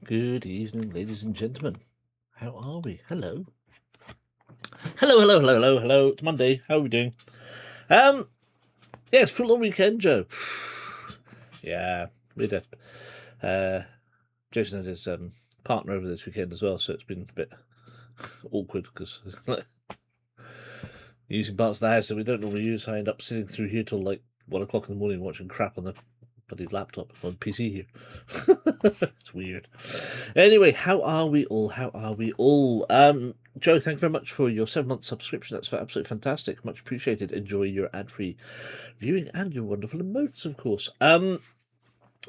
Good evening, ladies and gentlemen. How are we? Hello. Hello. It's Monday. How are we doing? Yeah, it's full on weekend, Joe. Yeah, we did. Jason had his partner over this weekend as well, so it's been a bit awkward because using parts of the house that we don't normally use. I end up sitting through here till like 1 o'clock in the morning watching crap on the bloody laptop on PC here. It's weird. Anyway, how are we all? Joe, thank you very much for your 7-month subscription. That's absolutely fantastic. Much appreciated. Enjoy your ad-free viewing and your wonderful emotes, of course.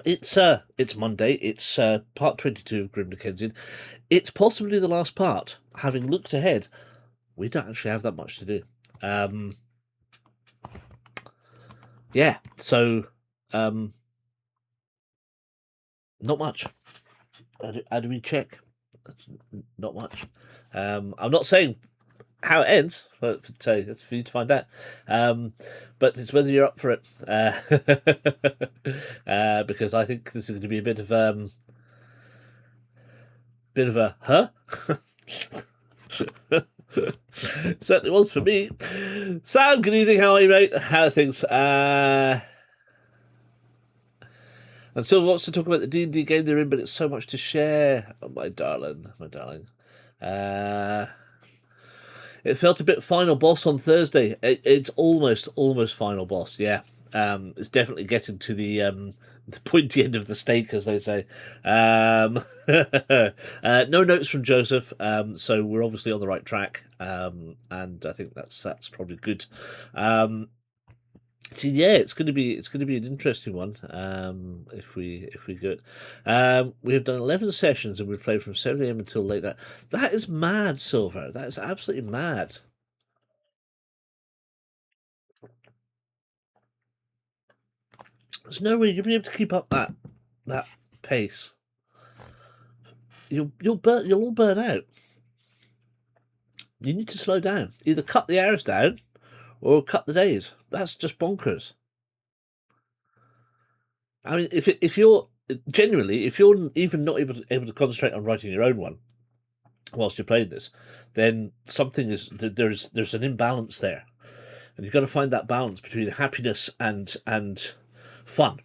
It's Monday. It's part 22 of Grim Dickensian. It's possibly the last part. Having looked ahead, we don't actually have that much to do. Yeah, so not much. How do we check? Not much. I'm not saying how it ends, but that's for you to find out. But it's whether you're up for it, because I think this is going to be a bit of a certainly was for me. Sam, good evening. How are you, mate? How are things? And Silver wants to talk about the D&D game they're in, but it's so much to share. Oh, my darling. It felt a bit final boss on Thursday. It's almost final boss, yeah. It's definitely getting to the pointy end of the steak, as they say. No notes from Joseph, so we're obviously on the right track, and I think that's probably good. So yeah, it's going to be an interesting one. If we go, we have done 11 sessions and we've played from 7 a.m. until late night. That is mad, Silver. That is absolutely mad. There's no way you'll be able to keep up that pace. You'll all burn out. You need to slow down. Either cut the hours down, or cut the days. That's just bonkers. I mean, if you're genuinely, if you're even not able to concentrate on writing your own one whilst you're playing this, then something is there's an imbalance there, and you've got to find that balance between happiness and fun.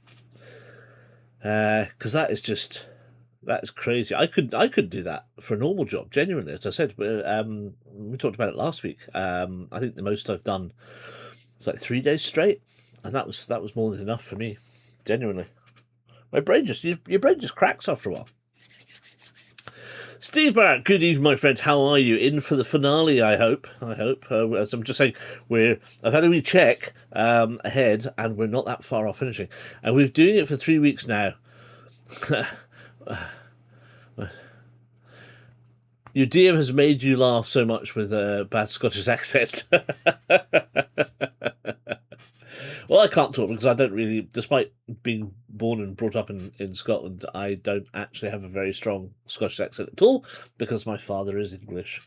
Because that is crazy. I could do that for a normal job. Genuinely, as I said, we talked about it last week. I think the most I've done is like 3 days straight, and that was more than enough for me. Genuinely, your brain just cracks after a while. Steve Barrett, good evening, my friend. How are you? In for the finale, I hope. As I'm just saying, I've had a wee check ahead, and we're not that far off finishing. And we've been doing it for 3 weeks now. Your DM has made you laugh so much with a bad Scottish accent. Well, I can't talk because I don't really, despite being born and brought up in Scotland, I don't actually have a very strong Scottish accent at all because my father is English.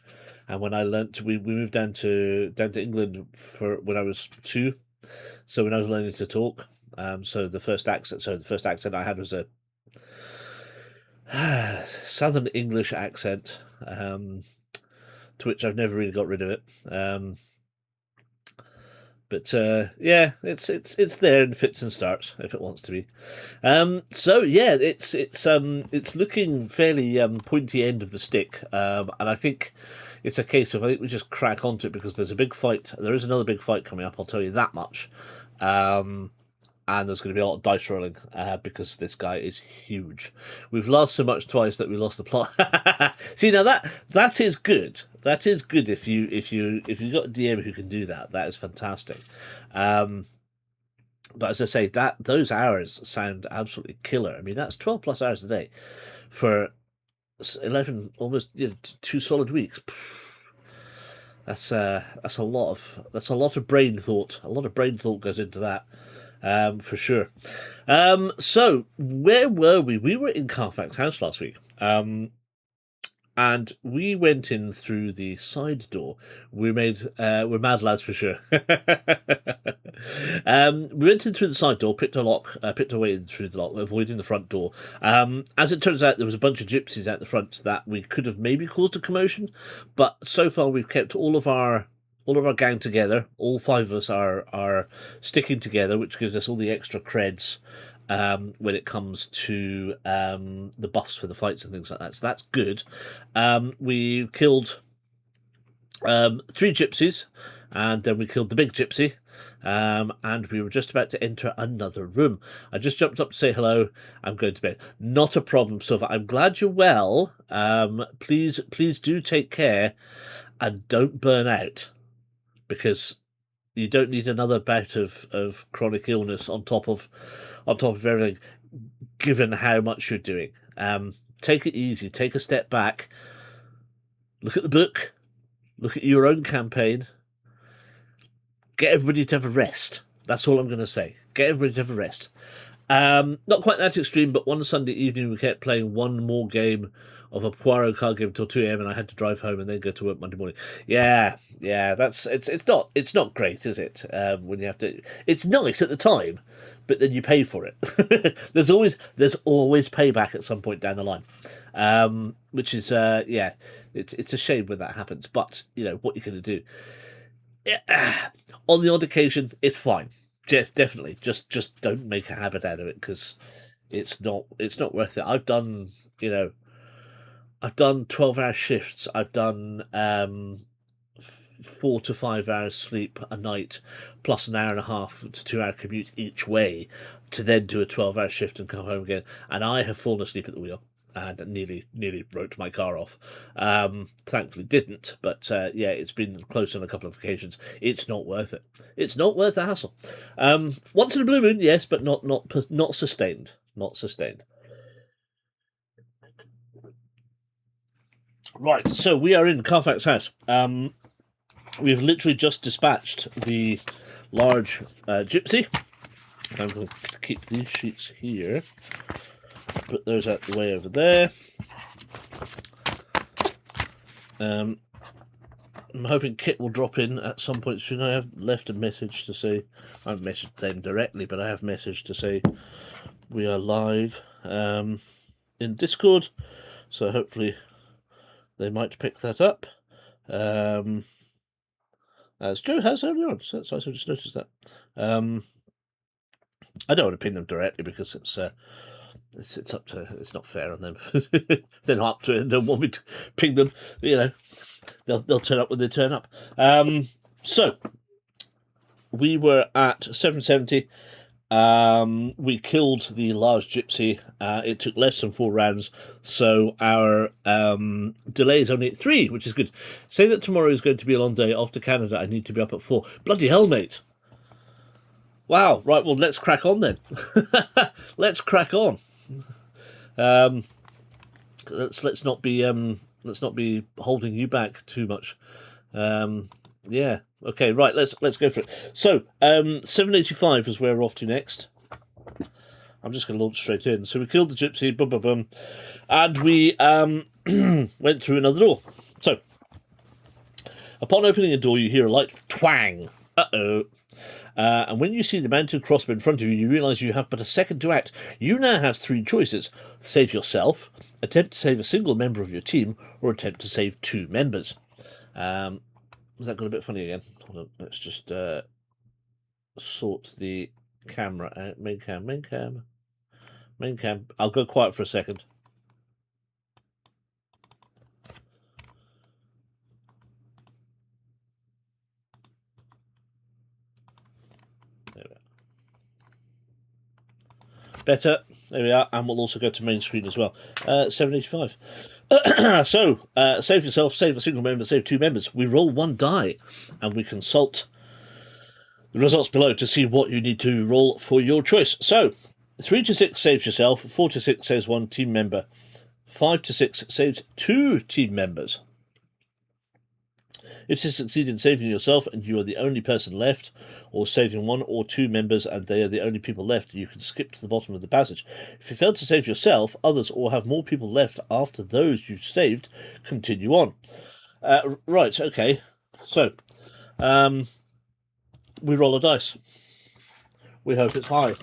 And when I learnt, we moved down to England for when I was 2. So when I was learning to talk, so the first accent I had was a Southern English accent, to which I've never really got rid of it. But yeah, it's there in fits and starts if it wants to be. So yeah, it's looking fairly pointy end of the stick, and I think it's a case of I think we just crack onto it because there's a big fight. There is another big fight coming up. I'll tell you that much. And there's going to be a lot of dice rolling because this guy is huge. We've laughed so much twice that we lost the plot. See, now that is good. That is good if you've got a DM who can do that. That is fantastic. But as I say, those hours sound absolutely killer. I mean, that's 12 plus hours a day for 11, almost 2 solid weeks. That's a lot of brain thought. A lot of brain thought goes into that. For sure. So where were we? We were in Carfax House last week. and we went in through the side door. We're mad lads for sure. We went in through the side door, picked our way in through the lock, avoiding the front door. As it turns out, there was a bunch of gypsies out the front that we could have maybe caused a commotion, but so far we've kept all of our gang together. All 5 of us are sticking together, which gives us all the extra creds when it comes to the buffs for the fights and things like that. So that's good. We killed 3 gypsies, and then we killed the big gypsy, and we were just about to enter another room. I just jumped up to say hello. I'm going to bed. Not a problem, Silver. I'm glad you're well. Please do take care, and don't burn out, because you don't need another bout of chronic illness on top of everything, given how much you're doing. Take it easy. Take a step back. Look at the book. Look at your own campaign. Get everybody to have a rest. That's all I'm going to say. Get everybody to have a rest. Not quite that extreme, but one Sunday evening we kept playing one more game of a Poirot card game until 2 a.m. and I had to drive home and then go to work Monday morning. Yeah, it's not great, is it? When you have to, it's nice at the time, but then you pay for it. there's always payback at some point down the line, which is it's a shame when that happens. But what you're going to do. On the odd occasion, it's fine. Definitely, just don't make a habit out of it, because it's not worth it. I've done 12-hour shifts. I've done 4 to 5 hours sleep a night, plus an hour and a half to 2 hour commute each way, to then do a 12-hour shift and come home again. And I have fallen asleep at the wheel and nearly wrote my car off. Thankfully didn't, but it's been close on a couple of occasions. It's not worth it. It's not worth the hassle. Once in a blue moon, yes, but not sustained. Not sustained. Right, so we are in Carfax House. We've literally just dispatched the large gypsy. I'm going to keep these sheets here. Put those out the way over there. I'm hoping Kit will drop in at some point soon. I have left a message to say, I haven't messaged them directly, but I have messaged to say we are live in Discord, so hopefully they might pick that up. As Joe has earlier on, so I just noticed that. I don't want to ping them directly because it's up to, it's not fair on them. If they're not up to it and don't want me to ping them, they'll turn up when they turn up. So we were at 770. We killed the large gypsy. It took less than 4 rounds, so our delay is only at 3, which is good. Say that tomorrow is going to be a long day off to Canada. I need to be up at 4. Bloody hell, mate! Wow. Right. Well, let's crack on then. Let's crack on. Let's not be holding you back too much. Yeah. Okay. Right. Let's go for it. So 785 is where we're off to next. I'm just going to launch straight in. So we killed the gypsy, boom, boom, boom, and we went through another door. So upon opening a door, you hear a light twang. And when you see the mounted crossbow in front of you, you realise you have but a second to act. You now have 3 choices. Save yourself, attempt to save a single member of your team, or attempt to save 2 members. Was that got a bit funny again? Hold on, let's just sort the camera out. Main cam. I'll go quiet for a second. Better. There we are, and we'll also go to main screen as well. 785. So, save yourself, save a single member, save 2 members. We roll 1 die, and we consult the results below to see what you need to roll for your choice. So, 3 to 6 saves yourself, 4 to 6 saves 1 team member, 5 to 6 saves 2 team members. If you succeed in saving yourself and you are the only person left, or saving one or two members and they are the only people left, you can skip to the bottom of the passage. If you fail to save yourself, others, or have more people left after those you saved, continue on. Right, okay. So, we roll a dice. We hope it's high.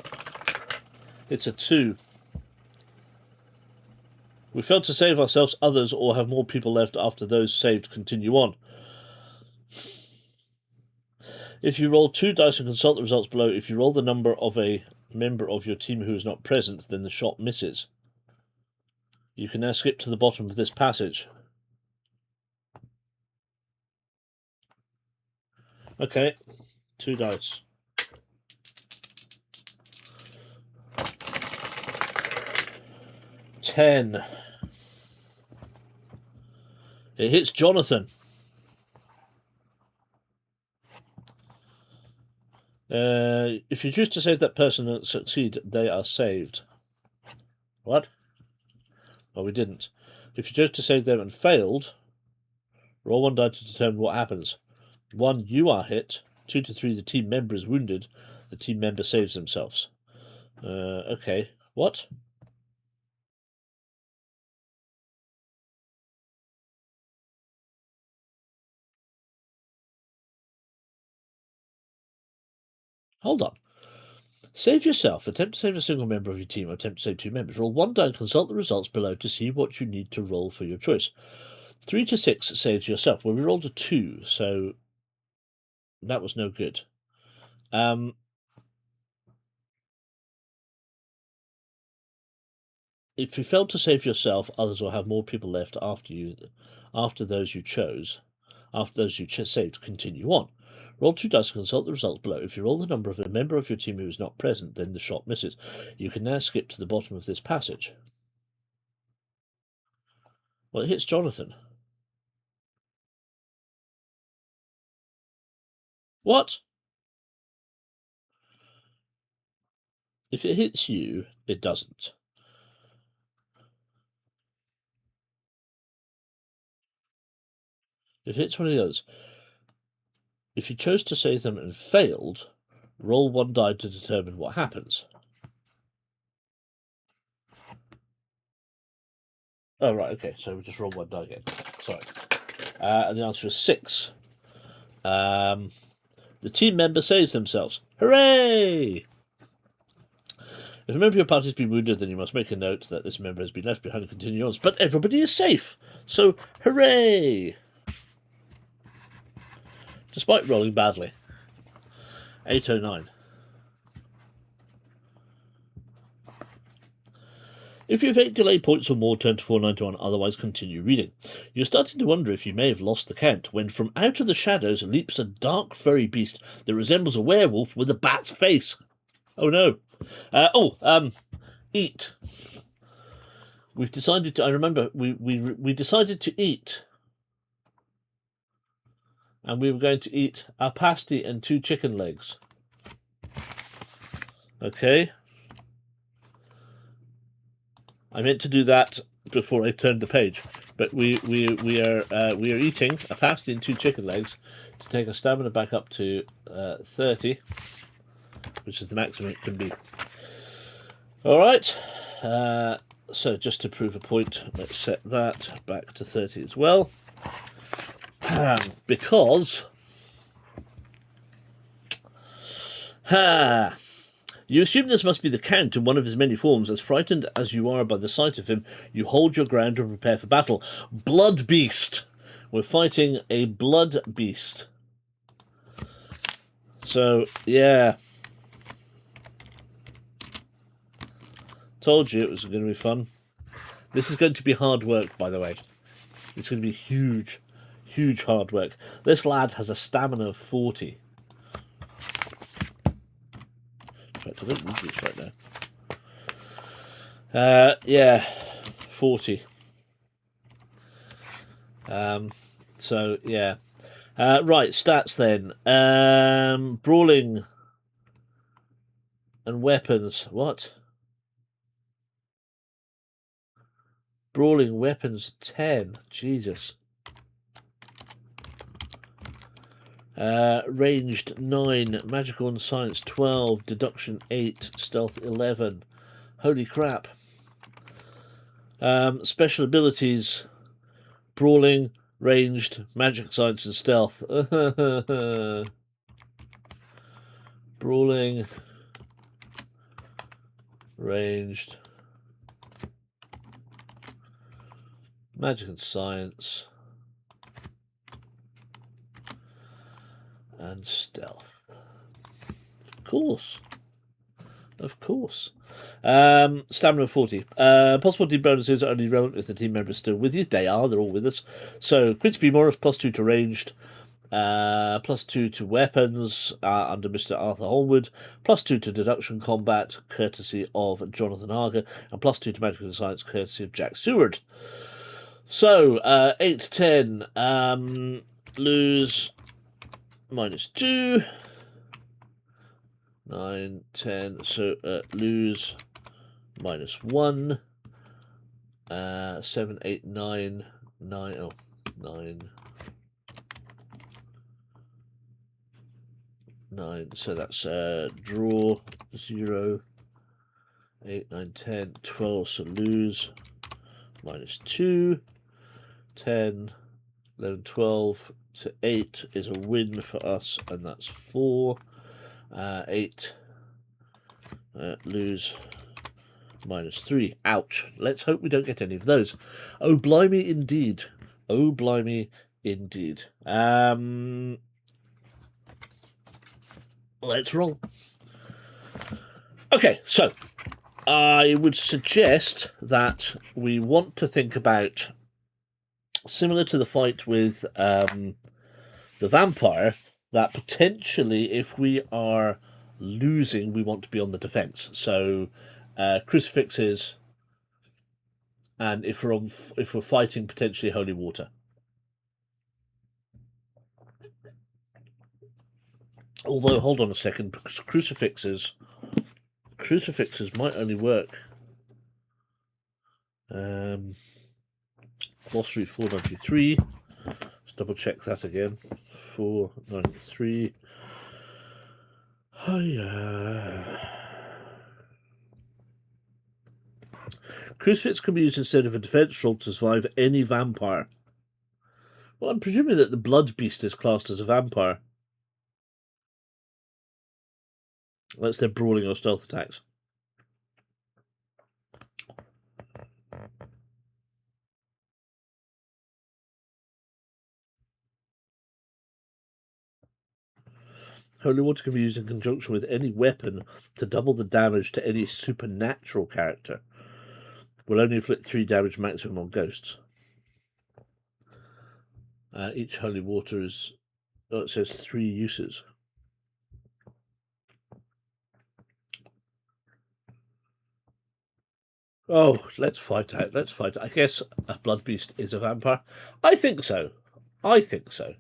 It's a 2. We failed to save ourselves, others, or have more people left after those saved continue on. If you roll 2 dice and consult the results below, if you roll the number of a member of your team who is not present, then the shot misses. You can now skip to the bottom of this passage. Okay, 2 dice. $10. It hits Jonathan. If you choose to save that person and succeed, they are saved. What? Oh, we didn't. If you chose to save them and failed, roll 1 die to determine what happens. 1, you are hit. 2 to 3, the team member is wounded. The team member saves themselves. Okay. What? Hold on. Save yourself. Attempt to save a single member of your team or attempt to save 2 members. Roll 1 die and consult the results below to see what you need to roll for your choice. 3 to 6 saves yourself. Well, we rolled a 2, so that was no good. If you fail to save yourself, others will have more people left after those you chose. After those you saved, continue on. Roll 2 dice and consult the results below. If you roll the number of a member of your team who is not present, then the shot misses. You can now skip to the bottom of this passage. Well, it hits Jonathan. What? If it hits you, it doesn't. If it hits one of the others, if you chose to save them and failed, roll 1 die to determine what happens. Oh, right, okay, so we just roll 1 die again. Sorry. And the answer is 6. The team member saves themselves. Hooray! If a member of your party has been wounded, then you must make a note that this member has been left behind and continue on. But everybody is safe! So, hooray! Despite rolling badly. 809. If you have 8 delay points or more, turn to 491, otherwise continue reading. You're starting to wonder if you may have lost the count, when from out of the shadows leaps a dark furry beast that resembles a werewolf with a bat's face. Oh no. Eat. We've decided to, I remember, we decided to eat. And we were going to eat a pasty and 2 chicken legs. Okay. I meant to do that before I turned the page, but we are eating a pasty and 2 chicken legs to take our stamina back up to 30, which is the maximum it can be. All right. So just to prove a point, let's set that back to 30 as well, because. You assume this must be the Count in one of his many forms. As frightened as you are by the sight of him, you hold your ground and prepare for battle. Blood Beast. We're fighting a blood beast. So, yeah. Told you it was going to be fun. This is going to be hard work, by the way. It's going to be huge, huge hard work. This lad has a stamina of 40. I don't need this right now. Yeah, 40. So yeah. Right, stats then. Brawling and weapons. What? Brawling weapons 10. Jesus. Ranged 9, magical and science 12, deduction 8, stealth 11. Holy crap. Special abilities, brawling, ranged, magic, science and stealth. Brawling, ranged, magic and science, and stealth. Of course. Of course. Stamina 40. Possibility bonuses are only relevant if the team member is still with you. They are, they're all with us. So, Quincy Morris, +2 to ranged, +2 to weapons under Mr. Arthur Holmwood, +2 to deduction combat, courtesy of Jonathan Harger, and +2 to magical and science, courtesy of Jack Seward. So, 8 10, lose -2. 9, 10, so lose -1. 7, 8, 9, 9, oh, 9. 9, so that's draw 0. 8, 9, 10, 12, so lose -2. 10, 11, 12 to 8 is a win for us, and that's 4. 8, lose -3. Ouch. Let's hope we don't get any of those. Oh, blimey, indeed. Oh, blimey, indeed. Let's roll. Okay, so I would suggest that we want to think about, similar to the fight with the vampire, that potentially if we are losing, we want to be on the defense. So crucifixes, and if we're fighting, potentially holy water. Although, hold on a second, because crucifixes might only work. Glossary 493. Let's double check that again. 493. Crucifix can be used instead of a defense roll to survive any vampire. Well, I'm presuming that the blood beast is classed as a vampire. That's their brawling or stealth attacks. Holy water can be used in conjunction with any weapon to double the damage to any supernatural character. Will only inflict 3 damage maximum on ghosts. Each holy water is... Oh, it says 3 uses. Oh, let's fight out. Let's fight out. I guess a blood beast is a vampire. I think so. I think so.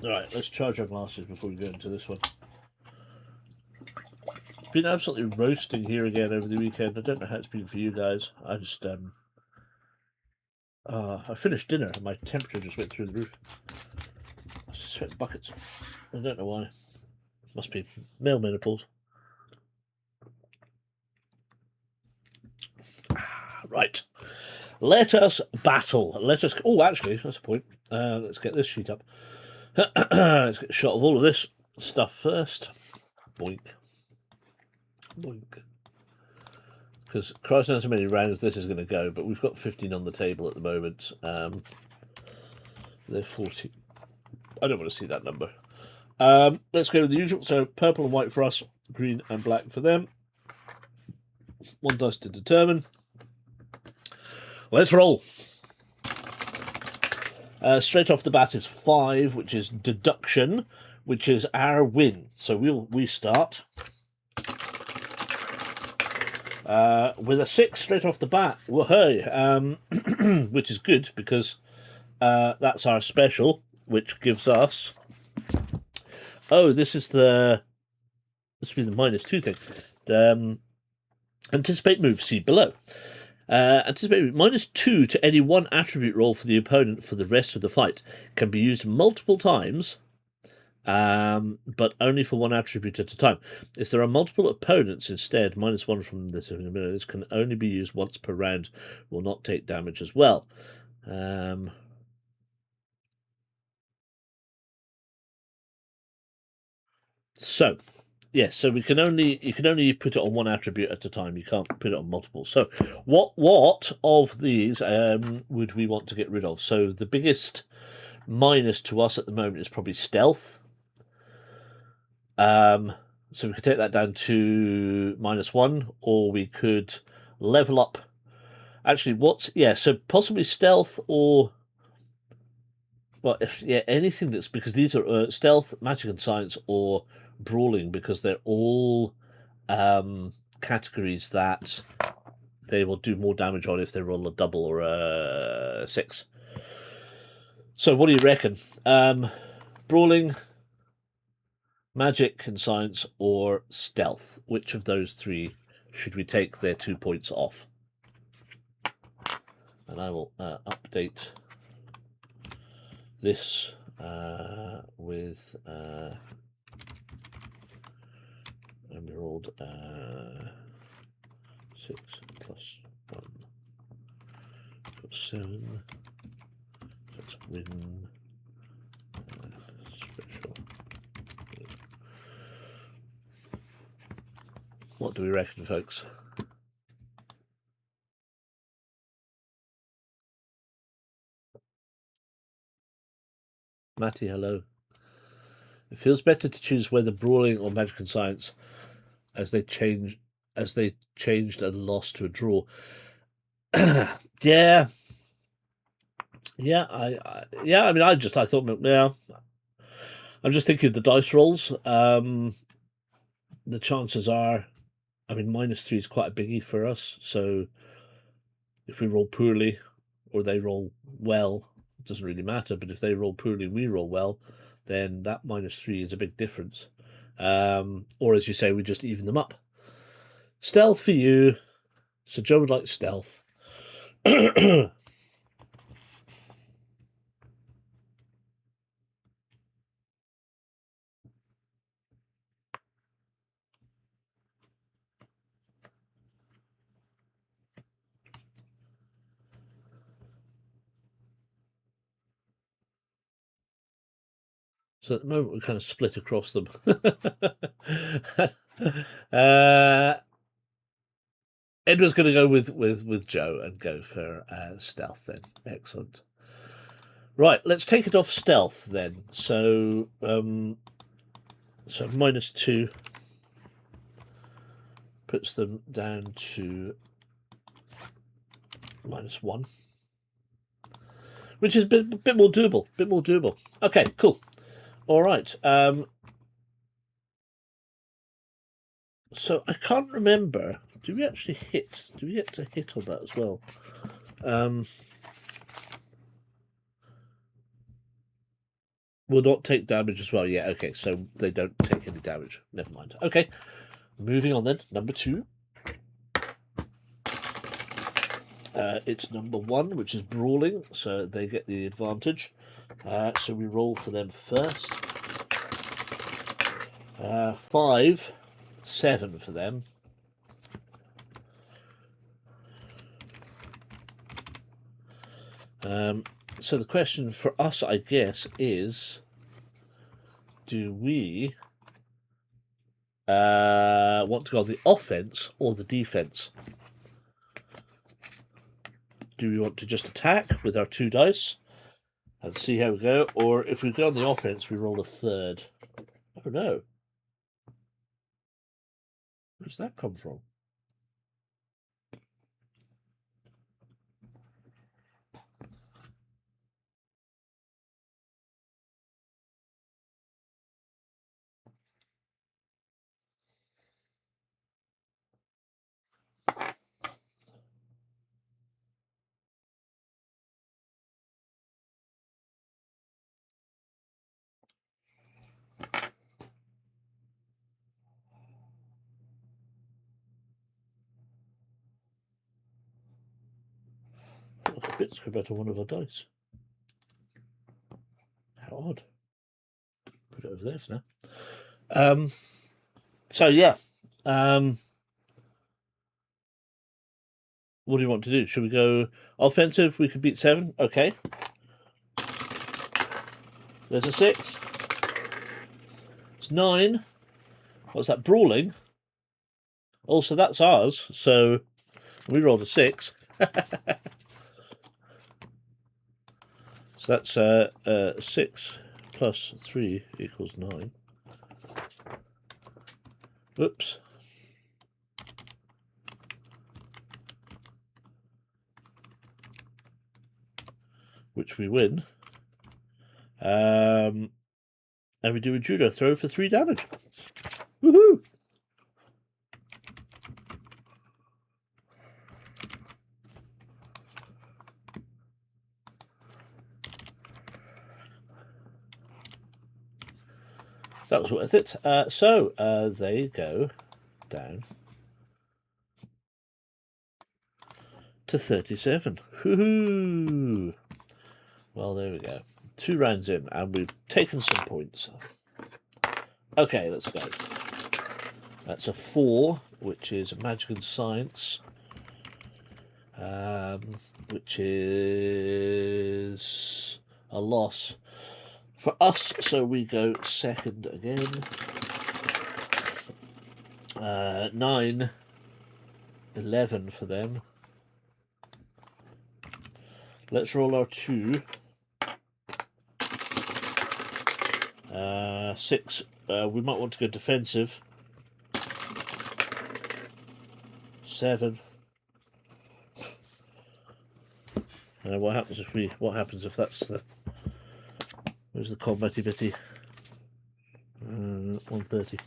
Alright, let's charge our glasses before we go into this one. It's been absolutely roasting here again over the weekend. I don't know how it's been for you guys. I just, I finished dinner and my temperature just went through the roof. I just sweat buckets. I don't know why. Must be male menopause. Right. Let us battle. Let us... Oh, actually, that's a point. Let's get this sheet up. Let's get a shot of all of this stuff first. Boink. Boink. Because Christ knows how many rounds this is going to go, but we've got 15 on the table at the moment. They're 40. I don't want to see that number. Let's go with the usual. So purple and white for us, green and black for them. 1 dice to determine. Let's roll. Straight off the bat is 5, which is deduction, which is our win. So we start with a 6 straight off the bat. Woohoo! Which is good because that's our special, which gives us. Oh, this will be the -2 thing. Anticipate move. See below. Anticipate -2 to any one attribute roll for the opponent for the rest of the fight. Can be used multiple times, but only for one attribute at a time. If there are multiple opponents instead, -1 from this can only be used once per round. Will not take damage as well. So, yes, so you can only put it on one attribute at a time. You can't put it on multiple. So, what of these would we want to get rid of? So the biggest minus to us at the moment is probably stealth. So we could take that down to -1, or we could level up. Actually, so possibly stealth or anything that's, because these are stealth, magic and science, or brawling, because they're all categories that they will do more damage on if they roll a double or a 6. So what do you reckon? Brawling, magic and science, or stealth? Which of those three should we take their 2 points off? And I will update this with emerald 6 plus 1 plus 7. Let's win special. What do we reckon, folks? Matty, hello. It feels better to choose whether brawling or magic and science, as they changed and lost to a draw. Yeah. I mean, I thought, yeah. I'm just thinking of the dice rolls. The chances are, I mean, -3 is quite a biggie for us. So if we roll poorly or they roll well, it doesn't really matter. But if they roll poorly and we roll well, then that -3 is a big difference. Or as you say, we just even them up. Stealth for you. So Joe would like stealth. So at the moment we're kind of split across them. Edward's going to go with Joe and go for stealth then. Excellent. Right, let's take it off stealth then. So -2 puts them down to -1, which is a bit more doable. Bit more doable. Okay, cool. All right. So I can't remember. Do we actually hit? Do we get to hit on that as well? Will not take damage as well. Yeah, okay, so they don't take any damage. Never mind. Okay, moving on then. Number 2. It's number 1, which is brawling, so they get the advantage. So we roll for them first. 5, 7 for them. So the question for us, I guess, is, do we want to go on the offense or the defense? Do we want to just attack with our 2 dice and see how we go? Or if we go on the offense, we roll a 3rd. Oh no. Where's that come from? bits go better on one of our dice. How odd. Put it over there for now. So yeah. What do you want to do? Should we go offensive? We could beat 7. Okay. There's a 6. It's 9. What's that? Brawling. Also, that's ours. So we rolled a 6. So that's 6 plus 3 equals 9. Whoops. Which we win. And we do a judo throw for 3 damage. Woohoo! That was worth it. So they go down to 37. Woohoo! Well, there we go. 2 rounds in, and we've taken some points. Okay, let's go. That's a 4, which is magic and science, which is a loss for us, so we go second again. 9, 11 for them. Let's roll our 2. 6. We might want to go defensive. 7. What happens if we? What happens if that's the? Where's the combatty bitty? 130.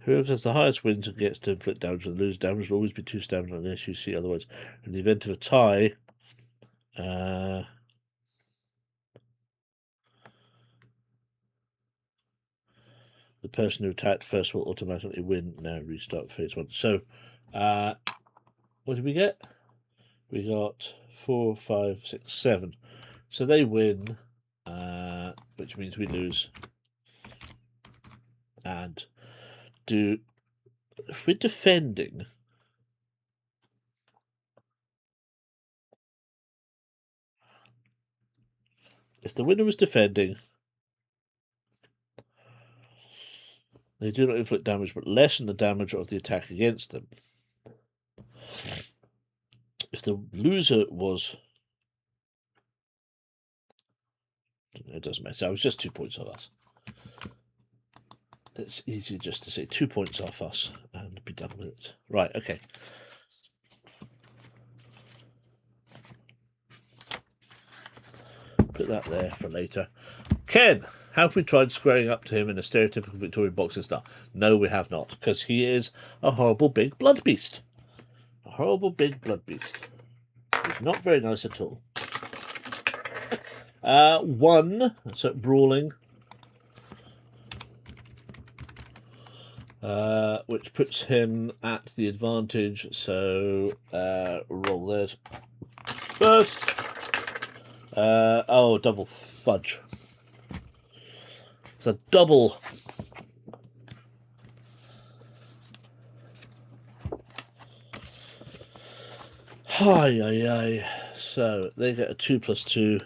Whoever has the highest wins and gets to inflict damage and lose damage will always be 2 stamina unless you see otherwise. In the event of a tie, the person who attacked first will automatically win. Now restart phase 1. So, what did we get? We got 4, 5, 6, 7. So they win, which means we lose. And if we're defending, if the winner was defending, they do not inflict damage but lessen the damage of the attack against them. If the loser was... It doesn't matter. I was just 2 points off us. It's easier just to say 2 points off us and be done with it. Right, okay. Put that there for later. Ken, have we tried squaring up to him in a stereotypical Victorian boxing style? No, we have not, because he is a horrible big blood beast. A horrible big blood beast. He's not very nice at all. 1, so brawling. Which puts him at the advantage, so roll this first. Oh, double fudge. It's a double. Hi. So they get a 2 plus 2.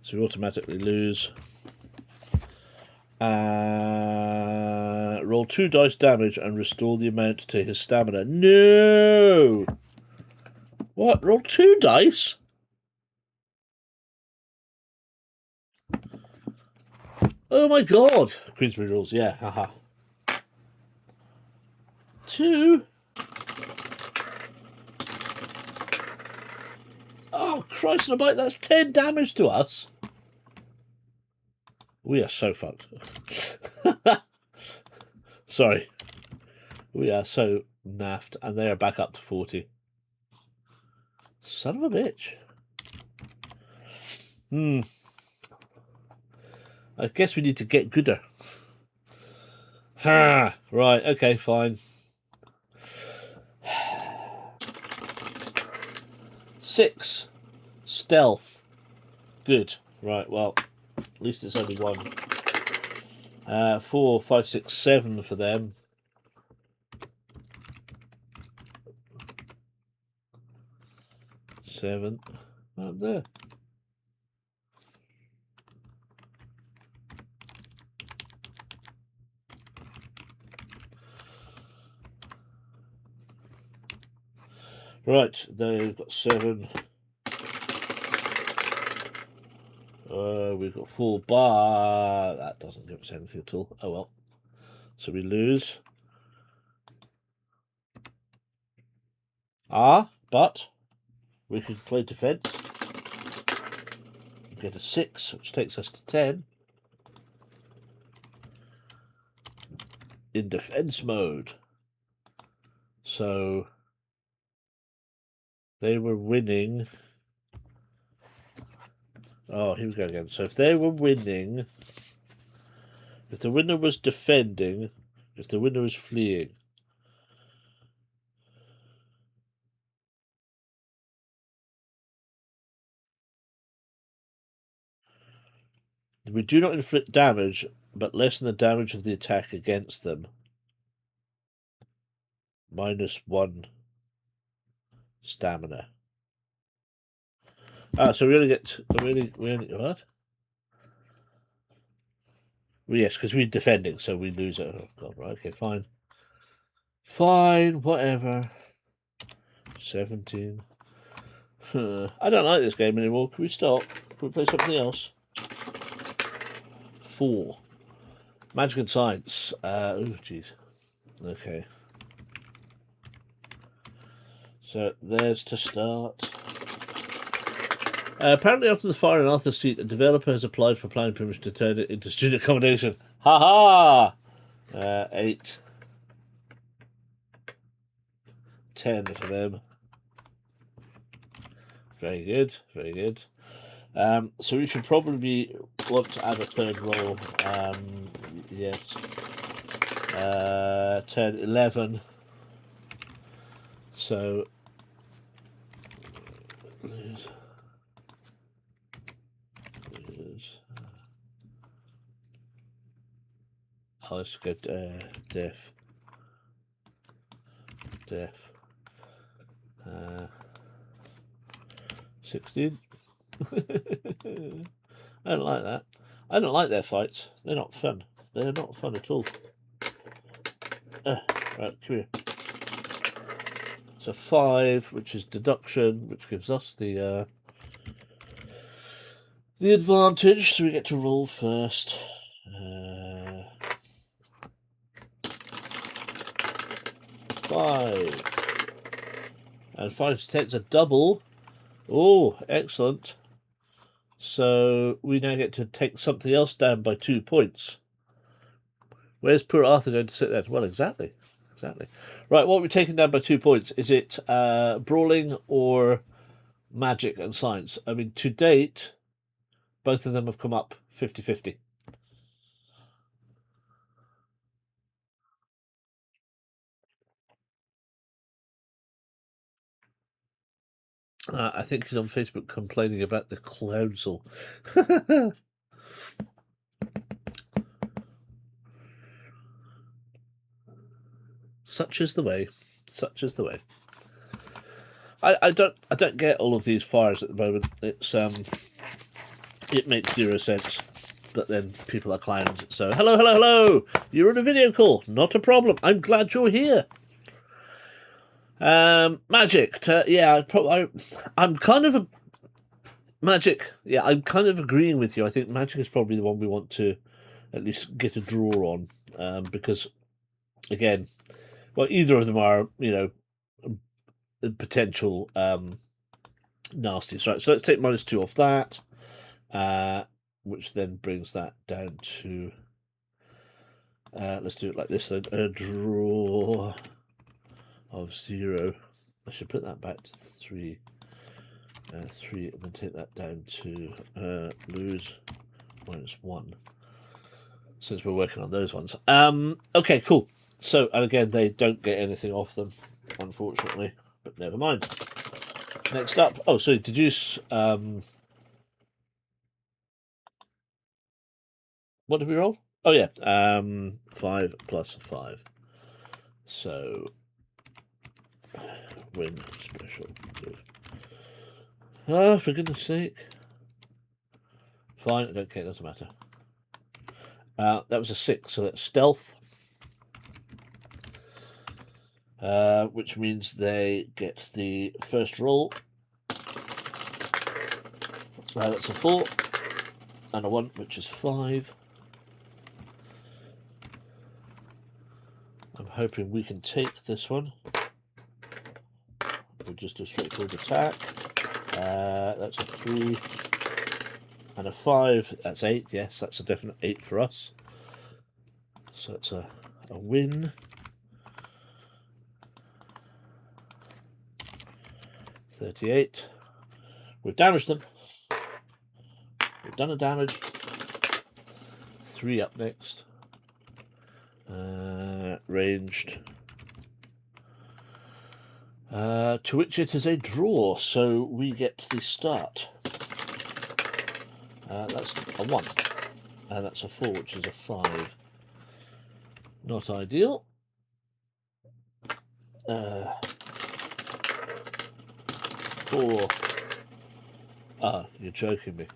So we automatically lose. Roll 2 dice damage and restore the amount to his stamina. No! What? Roll 2 dice? Oh my god! Queensbury rules, yeah, haha. 2? Oh, Christ on a bike, that's 10 damage to us. We are so fucked. Sorry. We are so naffed, and they are back up to 40. Son of a bitch. I guess we need to get gooder. Ha! Right, okay, fine. 6. Stealth. Good. Right, well, at least it's only 1. 4, 5, 6, 7 for them. 7. Up there. Right, they've got 7. We've got 4 bar. That doesn't give us anything at all. Oh well. So we lose. But we can play defense. Get a 6, which takes us to 10. In defense mode. So they were winning. Oh, here we go again. So if they were winning, if the winner was defending, if the winner was fleeing. We do not inflict damage, but lessen the damage of the attack against them. -1 stamina. So we only get we only what? Well, yes, because we're defending, so we lose it. Oh god, right, okay, fine. Fine, whatever. 17. I don't like this game anymore. Can we stop? Can we play something else? 4. Magic and Science. Oh, jeez. Okay. So there's to start. Apparently, after the fire in Arthur's Seat, a developer has applied for planning permission to turn it into student accommodation. Ha ha! 8. 10 for them. Very good, very good. So we should probably want to add a third roll. Yes. 10, 11. So lose. Let's go def. 16. I don't like that. I don't like their fights. They're not fun. They're not fun at all. Right, come here. So 5, which is deduction, which gives us the advantage. So we get to roll first. 5. And 5 to 10 is a double. Oh, excellent. So we now get to take something else down by 2 points. Where's poor Arthur going to sit there? Well, exactly. Right, what we're taking down by 2 points, is it brawling or magic and science? I mean, to date, both of them have come up 50-50. I think he's on Facebook complaining about the council. Such is the way. Such is the way. I don't get all of these fires at the moment. It's it makes 0 sense. But then people are clowns. So hello. You're in a video call. Not a problem. I'm glad you're here. Magic. I'm kind of magic. Yeah, I'm kind of agreeing with you. I think magic is probably the one we want to at least get a draw on, because again, well, either of them are potential nasties, right? So let's take -2 off that. which then brings that down to, let's do it like this then, a draw of 0. I should put that back to 3, 3, and then take that down to lose -1, since we're working on those ones. Okay, cool. So, and again, they don't get anything off them, unfortunately, but never mind. Next up, oh, so deduce, what did we roll? Oh, yeah, 5 plus 5. So, win special. Oh, for goodness sake. Fine, I don't care, it doesn't matter. That was a 6, so that's stealth. Which means they get the first roll. That's a 4 and a 1, which is 5. I'm hoping we can take this one. We'll just do a straightforward attack. That's a 3 and a 5. That's 8. Yes, that's a definite 8 for us. So it's a win. 38. We've damaged them. We've done a damage. 3 up next. Ranged. To which it is a draw, so we get the start. That's a 1. And that's a 4, which is a 5. Not ideal. 4. Ah, you're joking me.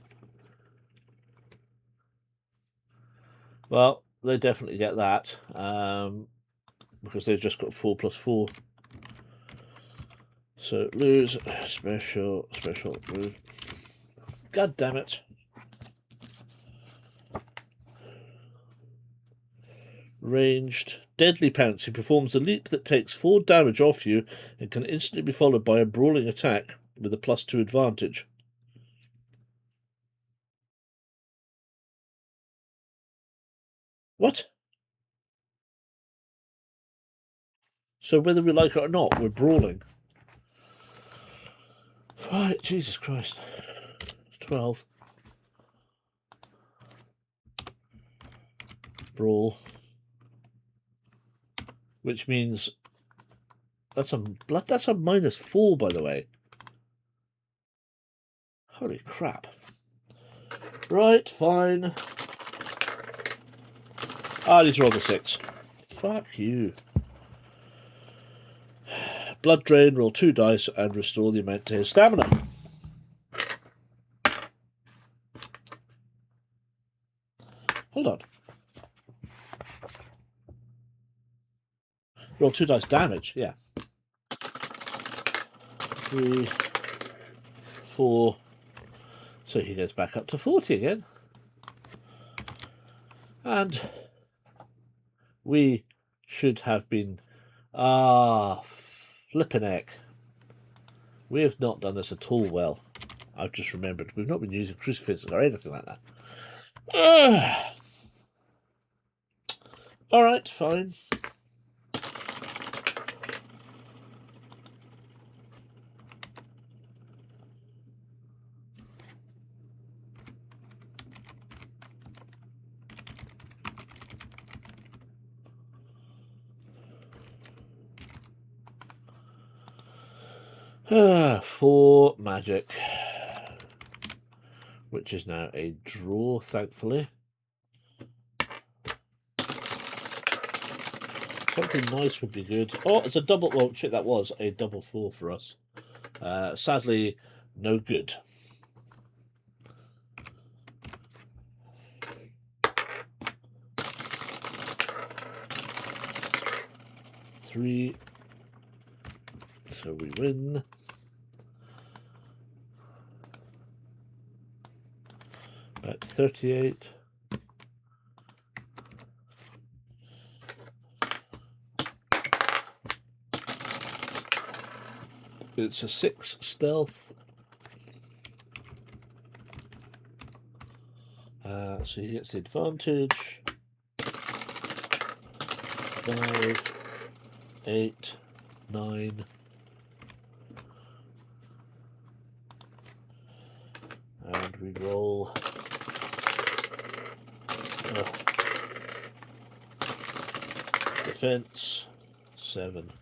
Well, they definitely get that, because they've just got 4 plus 4. So lose, special, move. God damn it. Ranged. Deadly pounce. He performs a leap that takes 4 damage off you and can instantly be followed by a brawling attack with a +2 advantage. What? So whether we like it or not, we're brawling. Right, Jesus Christ. 12. Brawl. Which means that's a -4, by the way. Holy crap. Right, fine. I need to roll the 6. Fuck you. Blood drain, roll 2 dice and restore the amount to his stamina. Hold on. Roll 2 dice damage, yeah. 3, 4. So he goes back up to 40 again. And we should have been... flippin' heck. We have not done this at all well. I've just remembered. We've not been using crucifixes or anything like that. Alright, fine. For magic, which is now a draw, thankfully. Something nice would be good. Oh, it's a double. Well, shit, that was a double 4 for us. Sadly, no good. Three. So we win. At 38. It's a 6 stealth. So he gets the advantage. 5, 8, 9. And we roll. Defense 7.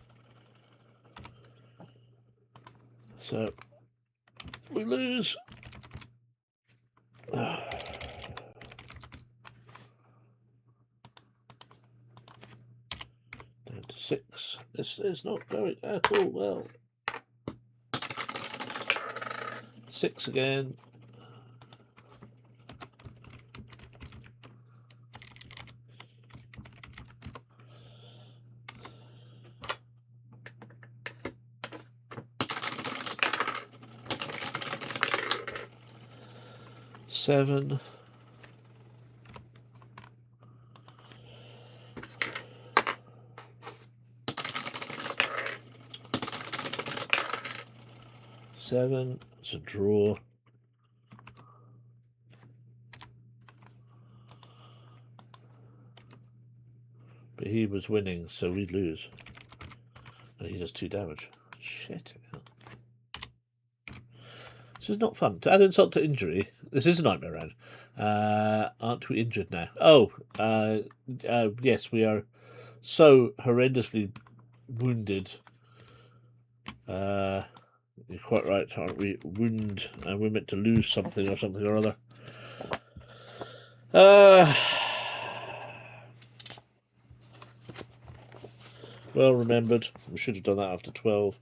So we lose. Down to 6. This is not going at all well. 6 again. Seven. It's a draw. But he was winning, so we lose. And he does 2 damage. Shit. This is not fun. To add insult to injury, this is a nightmare round. Aren't we injured now? Oh, yes, we are so horrendously wounded. You're quite right, aren't we? Wound, and we're meant to lose something or other. Well remembered. We should have done that after 12.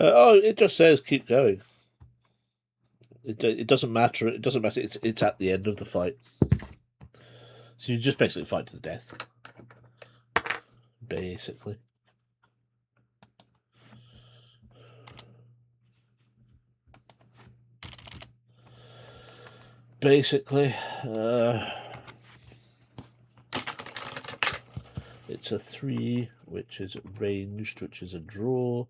Oh, it just says keep going. It doesn't matter. It doesn't matter. It's at the end of the fight. So you just basically fight to the death. Basically. It's a 3, which is ranged, which is a draw.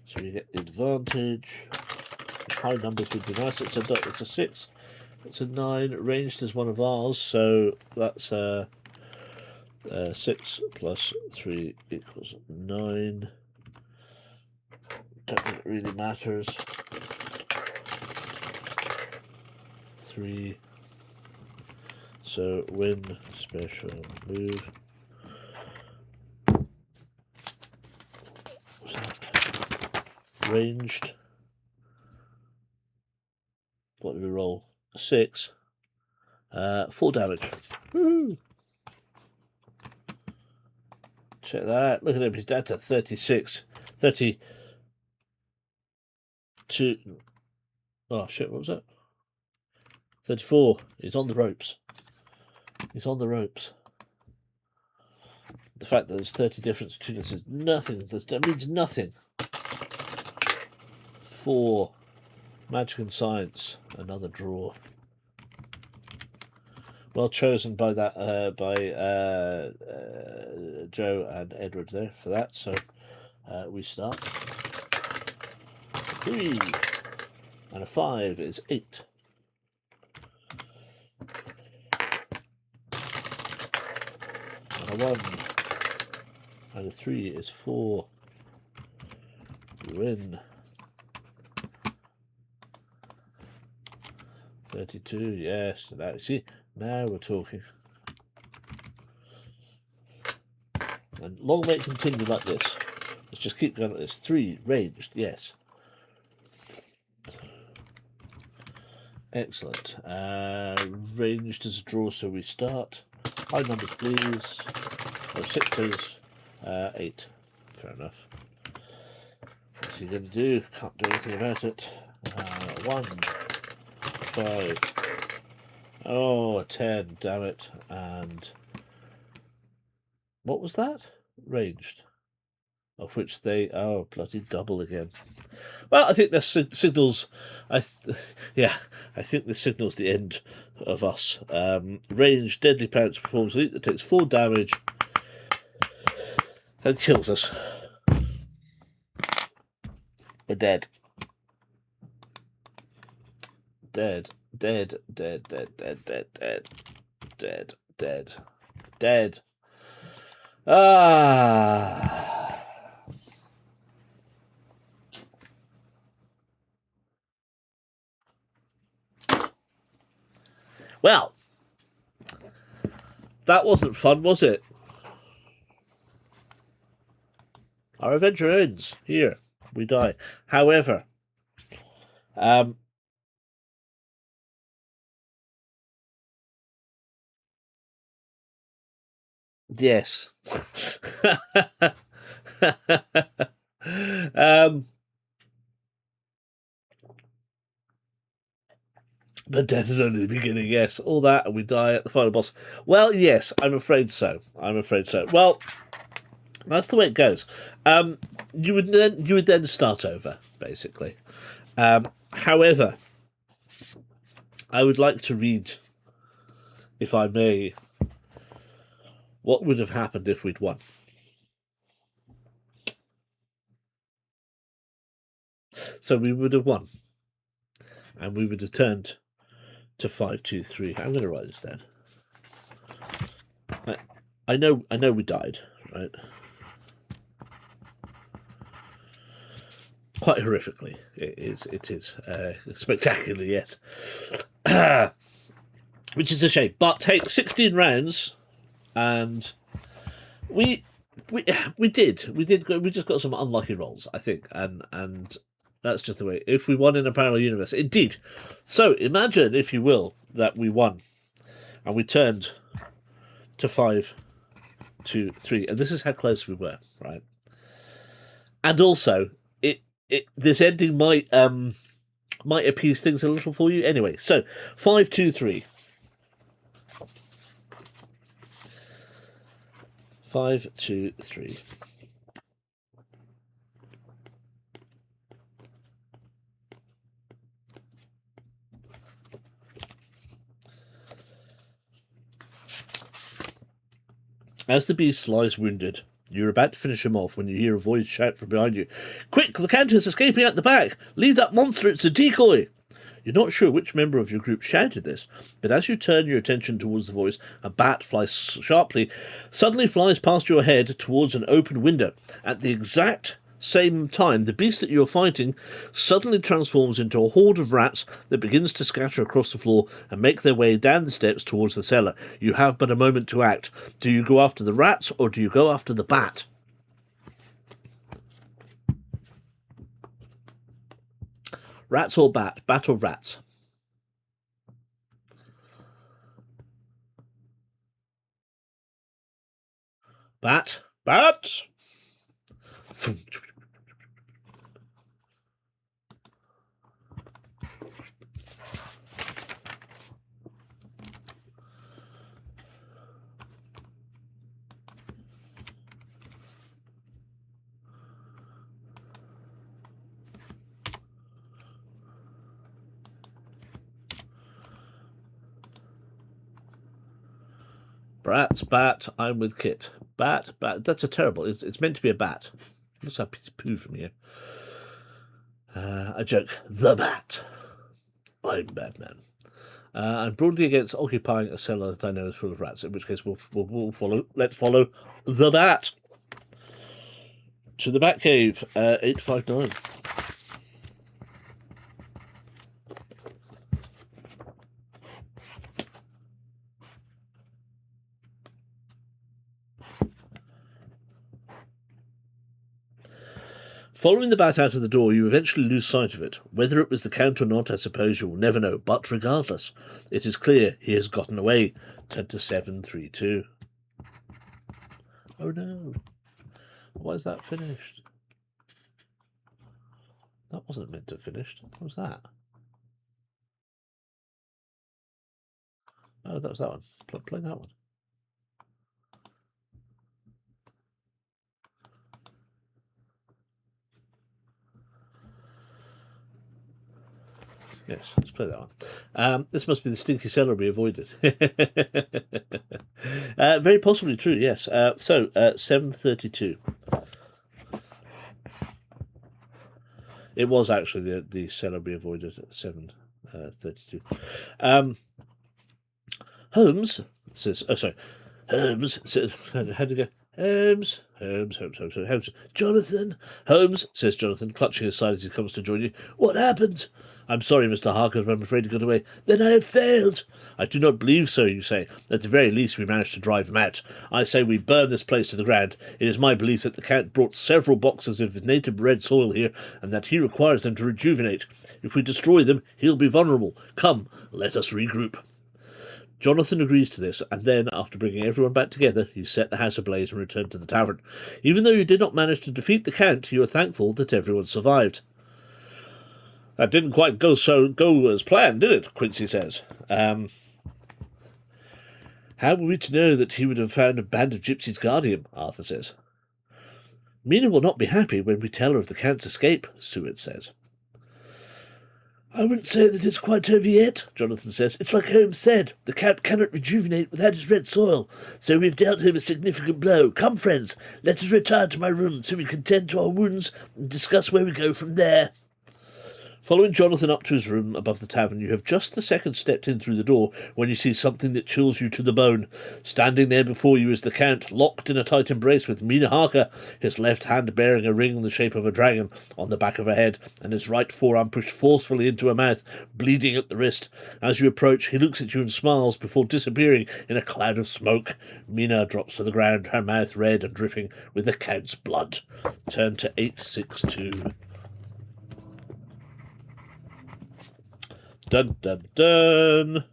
So you get the advantage. High numbers would be nice. It's a 6. It's a 9. Ranged is one of ours, so that's 6 plus 3 equals 9. Don't think it really matters. 3. So win, special move. Ranged. What did we roll? 6. 4 damage. Woo! Check that out. Look at him. He's down to 36. 32. Oh shit, what was that? 34. He's on the ropes. He's on the ropes. The fact that there's 30 difference between us is nothing. That means nothing. 4. Magic and science. Another draw. Well chosen by that Joe and Edward there for that. So we start. 3 and a 5 is 8. And a 1 and a 3 is 4. You win. 32, yes. See, now we're talking. And long may it continue like this. Let's just keep going like this. 3 ranged, yes. Excellent. Ranged as a draw, so we start. High numbers, please. Oh, 6, please. 8. Fair enough. What are you going to do? Can't do anything about it. 1, 5. Oh, a 10, damn it. And what was that? Ranged. Of which they... Oh, bloody double again. Well, I think this signals... I think this signals the end of us. Range, deadly pounce, performs elite that takes 4 damage and kills us. We're dead. Dead. Dead. Dead. Dead. Dead. Dead. Dead. Dead. Dead. Dead. Ah. Well, that wasn't fun, was it? Our adventure ends here. We die. However, yes. But death is only the beginning, yes. All that, and we die at the final boss. Well, yes, I'm afraid so. I'm afraid so. Well, that's the way it goes. You would then start over, basically. However, I would like to read, if I may, what would have happened if we'd won. So we would have won, and we would have turned to 5-2-3. I'm going to write this down. I know we died, right? Quite horrifically. It is spectacularly, yes. Which is a shame. But hey, 16 rounds, and we just got some unlucky rolls, I think, and that's just the way. If we won in a parallel universe, indeed. So imagine, if you will, that we won, and we turned to 5-2-3, and this is how close we were, right? And also, this ending might appease things a little for you. Anyway, so 5-2-3. 5-2-3. As the beast lies wounded, you're about to finish him off when you hear a voice shout from behind you. "Quick, the Countess escaping out the back! Leave that monster, it's a decoy!" You're not sure which member of your group shouted this, but as you turn your attention towards the voice, a bat suddenly flies past your head towards an open window. At the exact same time, the beast that you're fighting suddenly transforms into a horde of rats that begins to scatter across the floor and make their way down the steps towards the cellar. You have but a moment to act. Do you go after the rats, or do you go after the bat? Rats or bat? Bat or rats? Bat? Bat? Brats, bat, I'm with Kit. Bat, bat, that's a terrible, it's meant to be a bat. Looks like a piece of poo from here. A joke. The Bat. I'm Batman. I'm broadly against occupying a cellar that I know is full of rats, in which case we'll follow, let's follow the Bat. To the Batcave, 859. Following the bat out of the door, you eventually lose sight of it. Whether it was the Count or not, I suppose you will never know. But regardless, it is clear he has gotten away. 10-7-3-2. Oh no. Why is that finished? That wasn't meant to have finished. What was that? Oh, that was that one. Play that one. Yes, let's play that one. This must be the stinky cellar we avoided. Very possibly true, yes. So, 7:32. It was actually the cellar we avoided at 7:32. Holmes says, oh, sorry. Holmes says, how to go? Holmes. Jonathan. Holmes, says Jonathan, clutching his side as he comes to join you. What happened? I'm sorry, Mr. Harker, but I'm afraid he got away. Then I have failed. I do not believe so, you say. At the very least, we managed to drive him out. I say we burn this place to the ground. It is my belief that the Count brought several boxes of native red soil here, and that he requires them to rejuvenate. If we destroy them, he'll be vulnerable. Come, let us regroup. Jonathan agrees to this, and then, after bringing everyone back together, you set the house ablaze and return to the tavern. Even though you did not manage to defeat the Count, you are thankful that everyone survived. That didn't quite go as planned, did it? Quincy says. How were we to know that he would have found a band of gypsies guarding him? Arthur says. Mina will not be happy when we tell her of the Count's escape, Seward says. I wouldn't say that it's quite over yet, Jonathan says. It's like Holmes said, the Count cannot rejuvenate without his red soil, so we've dealt him a significant blow. Come, friends, let us retire to my room so we can tend to our wounds and discuss where we go from there. Following Jonathan up to his room above the tavern, you have just the second stepped in through the door when you see something that chills you to the bone. Standing there before you is the Count, locked in a tight embrace with Mina Harker, his left hand bearing a ring in the shape of a dragon on the back of her head, and his right forearm pushed forcefully into her mouth, bleeding at the wrist. As you approach, he looks at you and smiles before disappearing in a cloud of smoke. Mina drops to the ground, her mouth red and dripping with the Count's blood. Turn to 862. Dun, dun, dun.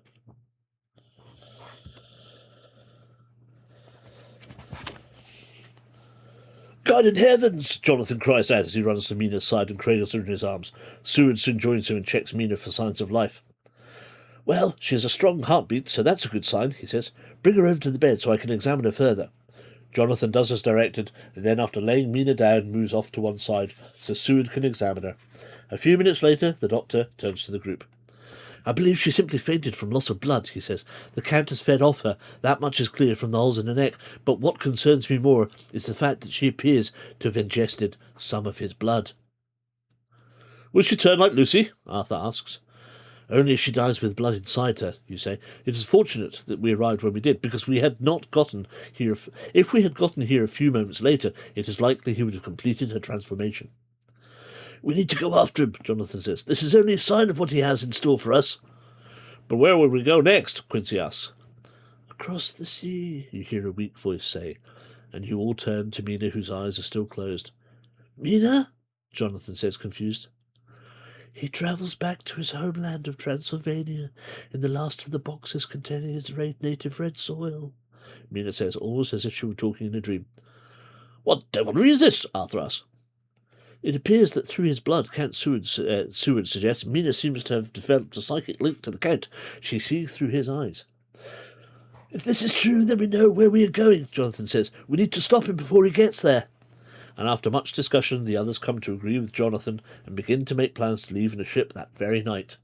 God in heavens! Jonathan cries out as he runs to Mina's side and cradles her in his arms. Seward soon joins him and checks Mina for signs of life. Well, she has a strong heartbeat, so that's a good sign, he says. Bring her over to the bed so I can examine her further. Jonathan does as directed, and then after laying Mina down, moves off to one side so Seward can examine her. A few minutes later, the doctor turns to the group. I believe she simply fainted from loss of blood, he says. The Count has fed off her, that much is clear from the holes in her neck, but what concerns me more is the fact that she appears to have ingested some of his blood. Will she turn like Lucy? Arthur asks. Only if she dies with blood inside her, you say. It is fortunate that we arrived when we did, because we had not gotten here. If we had gotten here a few moments later, it is likely he would have completed her transformation. We need to go after him, Jonathan says. This is only a sign of what he has in store for us. But where will we go next? Quincy asks. Across the sea, you hear a weak voice say, and you all turn to Mina, whose eyes are still closed. Mina? Jonathan says, confused. He travels back to his homeland of Transylvania in the last of the boxes containing his native red soil, Mina says, almost as if she were talking in a dream. What devilry is this? Arthur asks. It appears that through his blood, Count Seward suggests, Mina seems to have developed a psychic link to the Count. She sees through his eyes. If this is true, then we know where we are going, Jonathan says. We need to stop him before he gets there. And after much discussion, the others come to agree with Jonathan and begin to make plans to leave in a ship that very night.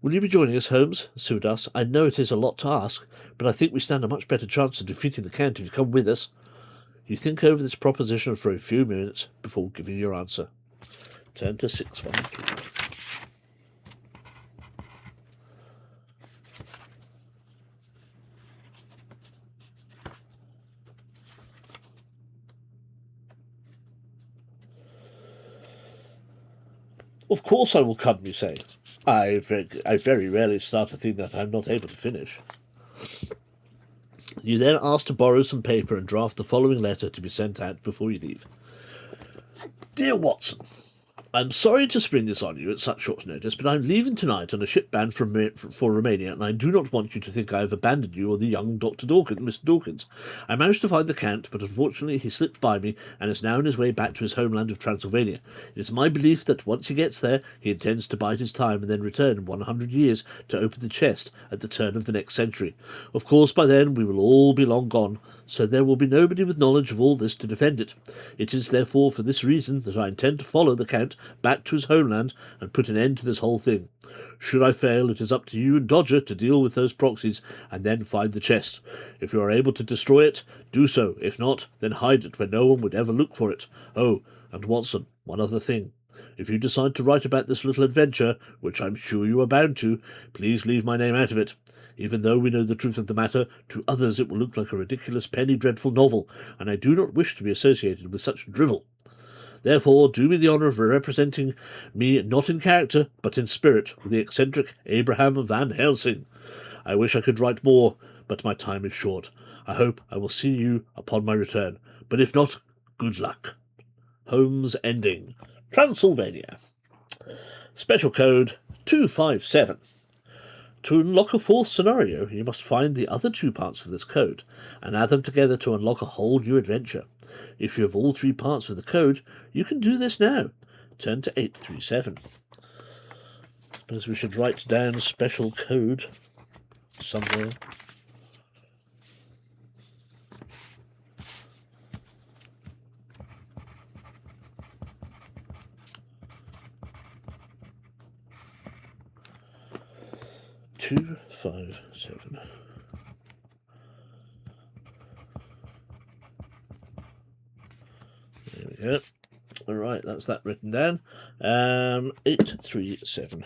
Will you be joining us, Holmes? Seward asks. I know it is a lot to ask, but I think we stand a much better chance of defeating the Count if you come with us. You think over this proposition for a few minutes before giving your answer. Turn to 613. Of course I will come, you say. I very rarely start a thing that I'm not able to finish. You then ask to borrow some paper and draft the following letter to be sent out before you leave. Dear Watson, I'm sorry to spring this on you at such short notice, but I'm leaving tonight on a ship bound for Romania, and I do not want you to think I have abandoned you or the young Dr. Dawkins, Mr. Dawkins. I managed to find the Count, but unfortunately he slipped by me and is now on his way back to his homeland of Transylvania. It is my belief that once he gets there, he intends to bide his time and then return in 100 years to open the chest at the turn of the next century. Of course, by then we will all be long gone, so there will be nobody with knowledge of all this to defend it. It is therefore for this reason that I intend to follow the Count back to his homeland and put an end to this whole thing. Should I fail, it is up to you and Dodger to deal with those proxies and then find the chest. If you are able to destroy it, do so. If not, then hide it where no one would ever look for it. Oh, and Watson, one other thing. If you decide to write about this little adventure, which I'm sure you are bound to, please leave my name out of it. Even though we know the truth of the matter, to others it will look like a ridiculous penny dreadful novel, and I do not wish to be associated with such drivel. Therefore, do me the honour of representing me not in character, but in spirit, with the eccentric Abraham Van Helsing. I wish I could write more, but my time is short. I hope I will see you upon my return, but if not, good luck. Holmes Ending, Transylvania. Special code 257. To unlock a fourth scenario, you must find the other two parts of this code, and add them together to unlock a whole new adventure. If you have all three parts of the code, you can do this now. Turn to 837. Suppose we should write down special code somewhere. Two, 5, 7. There we go. All right, that's that written down. 837.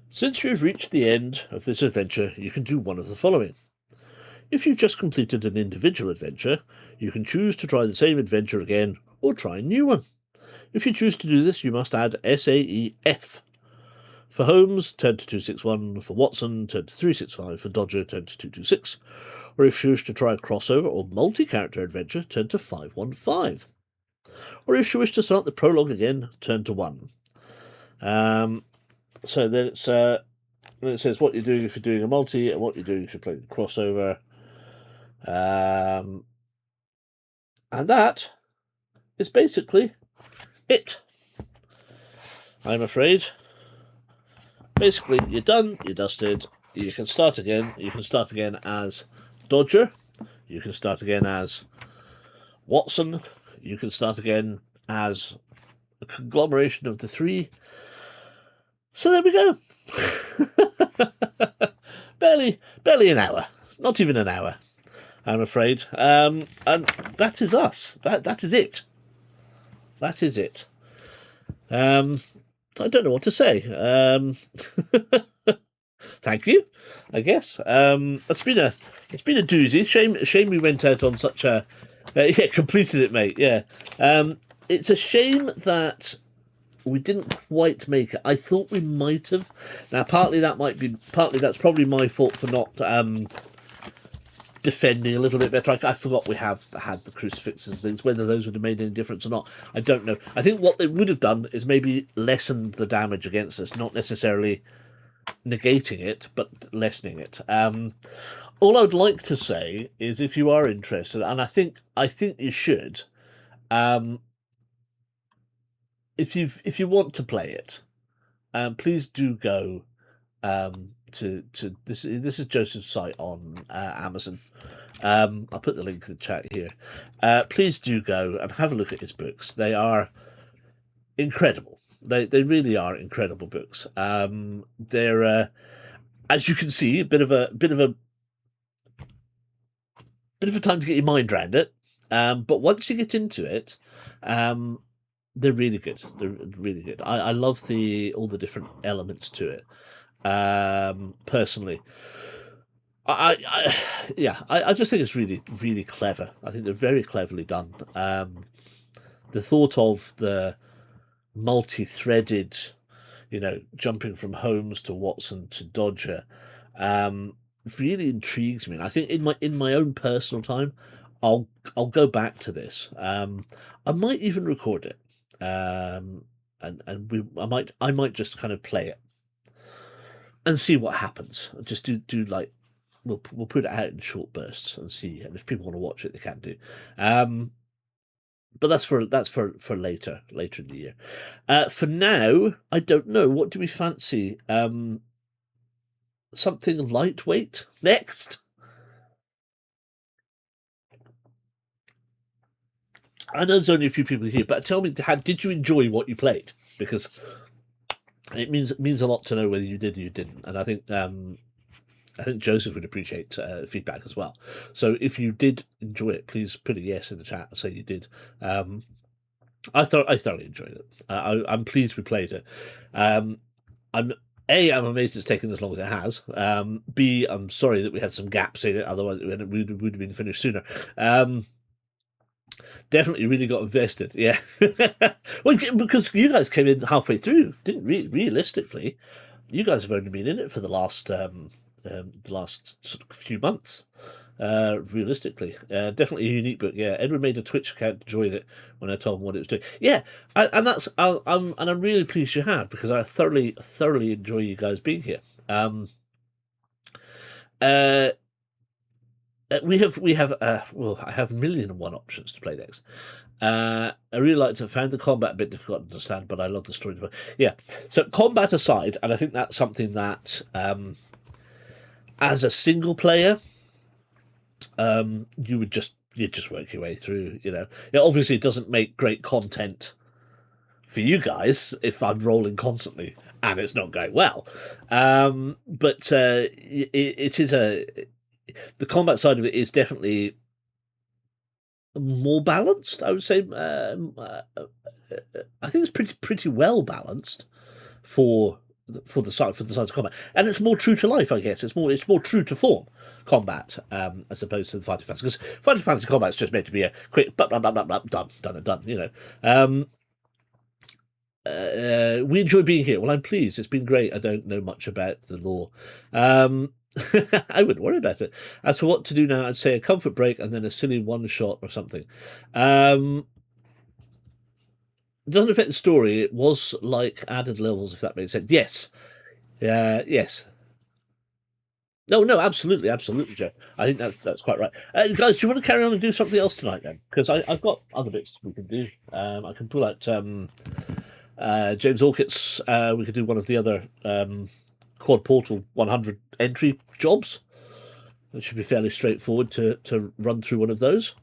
Since we've reached the end of this adventure, you can do one of the following. If you've just completed an individual adventure, you can choose to try the same adventure again or try a new one. If you choose to do this, you must add SAEF. For Holmes, turn to 261. For Watson, turn to 365. For Dodger, turn to 226. Or if you wish to try a crossover or multi-character adventure, turn to 515. Or if you wish to start the prologue again, turn to 1. So then it says what you're doing if you're doing a multi and what you're doing if you're playing a crossover. And that is basically it. I'm afraid. Basically, you're done, you're dusted, you can start again. You can start again as Dodger. You can start again as Watson. You can start again as a conglomeration of the three. So there we go. barely an hour. Not even an hour, I'm afraid. And that is us. That is it. That is it. I don't know what to say. Thank you, I guess. It's been a doozy. Shame we went out on such a completed it, mate. Yeah. It's a shame that we didn't quite make it. I thought we might have. Now, partly that's probably my fault for not defending a little bit better. I forgot we have had the crucifixes and things. Whether those would have made any difference or not, I don't know. I think what they would have done is maybe lessened the damage against us, not necessarily negating it, but lessening it. All I would like to say is, if you are interested, and I think you should, if you want to play it, please do go to this. This is Joseph's site on Amazon. I'll put the link in the chat here. Please do go and have a look at his books. They are incredible. They really are incredible books. They're as you can see, a bit of a time to get your mind around it. But once you get into it, they're really good. They're really good. I love all the different elements to it. Personally, I just think it's really, really clever. I think they're very cleverly done. The thought of the multi-threaded, jumping from Holmes to Watson to Dodger, really intrigues me. And I think in my own personal time, I'll go back to this. I might even record it, and I might just kind of play it and see what happens. Just do like we'll put it out in short bursts and see, and if people want to watch it, they can do. But that's for later in the year. For now, I don't know. What do we fancy? Something lightweight next. I know there's only a few people here, but tell me, did you enjoy what you played? Because it means a lot to know whether you did or you didn't. And I think Joseph would appreciate feedback as well. So if you did enjoy it, please put a yes in the chat and say you did. I thoroughly enjoyed it. I'm pleased we played it. I'm amazed it's taken as long as it has. B, I'm sorry that we had some gaps in it, otherwise we would have been finished sooner. Definitely really got invested, yeah. Well, because you guys came in halfway through, didn't realistically. You guys have only been in it for the last sort of few months. Realistically, definitely a unique book. Yeah, Edward made a Twitch account to join it when I told him what it was doing. Yeah, and I'm really pleased you have, because I thoroughly enjoy you guys being here. We have well, I have 1,000,001 options to play next. I really liked it. Found the combat a bit difficult to understand, but I love the story. Yeah, so combat aside, and I think that's something that as a single player, you'd just work your way through. Obviously, it doesn't make great content for you guys if I'm rolling constantly and it's not going well. But it is the combat side of it is definitely more balanced, I would say. I think it's pretty well balanced for the size of combat, and it's more true to life, I guess. It's more true to form combat, as opposed to the Fighting Fantasy, because Fighting Fantasy combat is just meant to be a quick blah blah blah blah blah, done and done. We enjoy being here. Well, I'm pleased. It's been great. I don't know much about the lore. I wouldn't worry about it. As for what to do now, I'd say a comfort break and then a silly one shot or something. It doesn't affect the story. It was like added levels, if that makes sense. Yes. Yes. No, absolutely, Joe. I think that's quite right. Guys, do you want to carry on and do something else tonight then? Because I've got other bits we can do. I can pull out James Orchid's. We could do one of the other Quadportal 100 entry jobs. It should be fairly straightforward to run through one of those,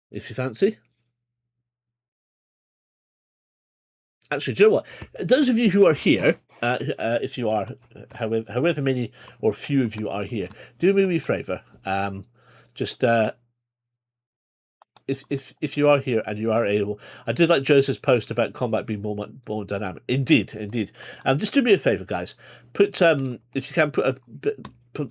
if you fancy. Actually, do you know what? Those of you who are here, if you are, however many or few of you are here, do me a favour. Just if you are here and you are able, I did like Joseph's post about combat being more dynamic. Indeed. Just do me a favour, guys. Put if you can put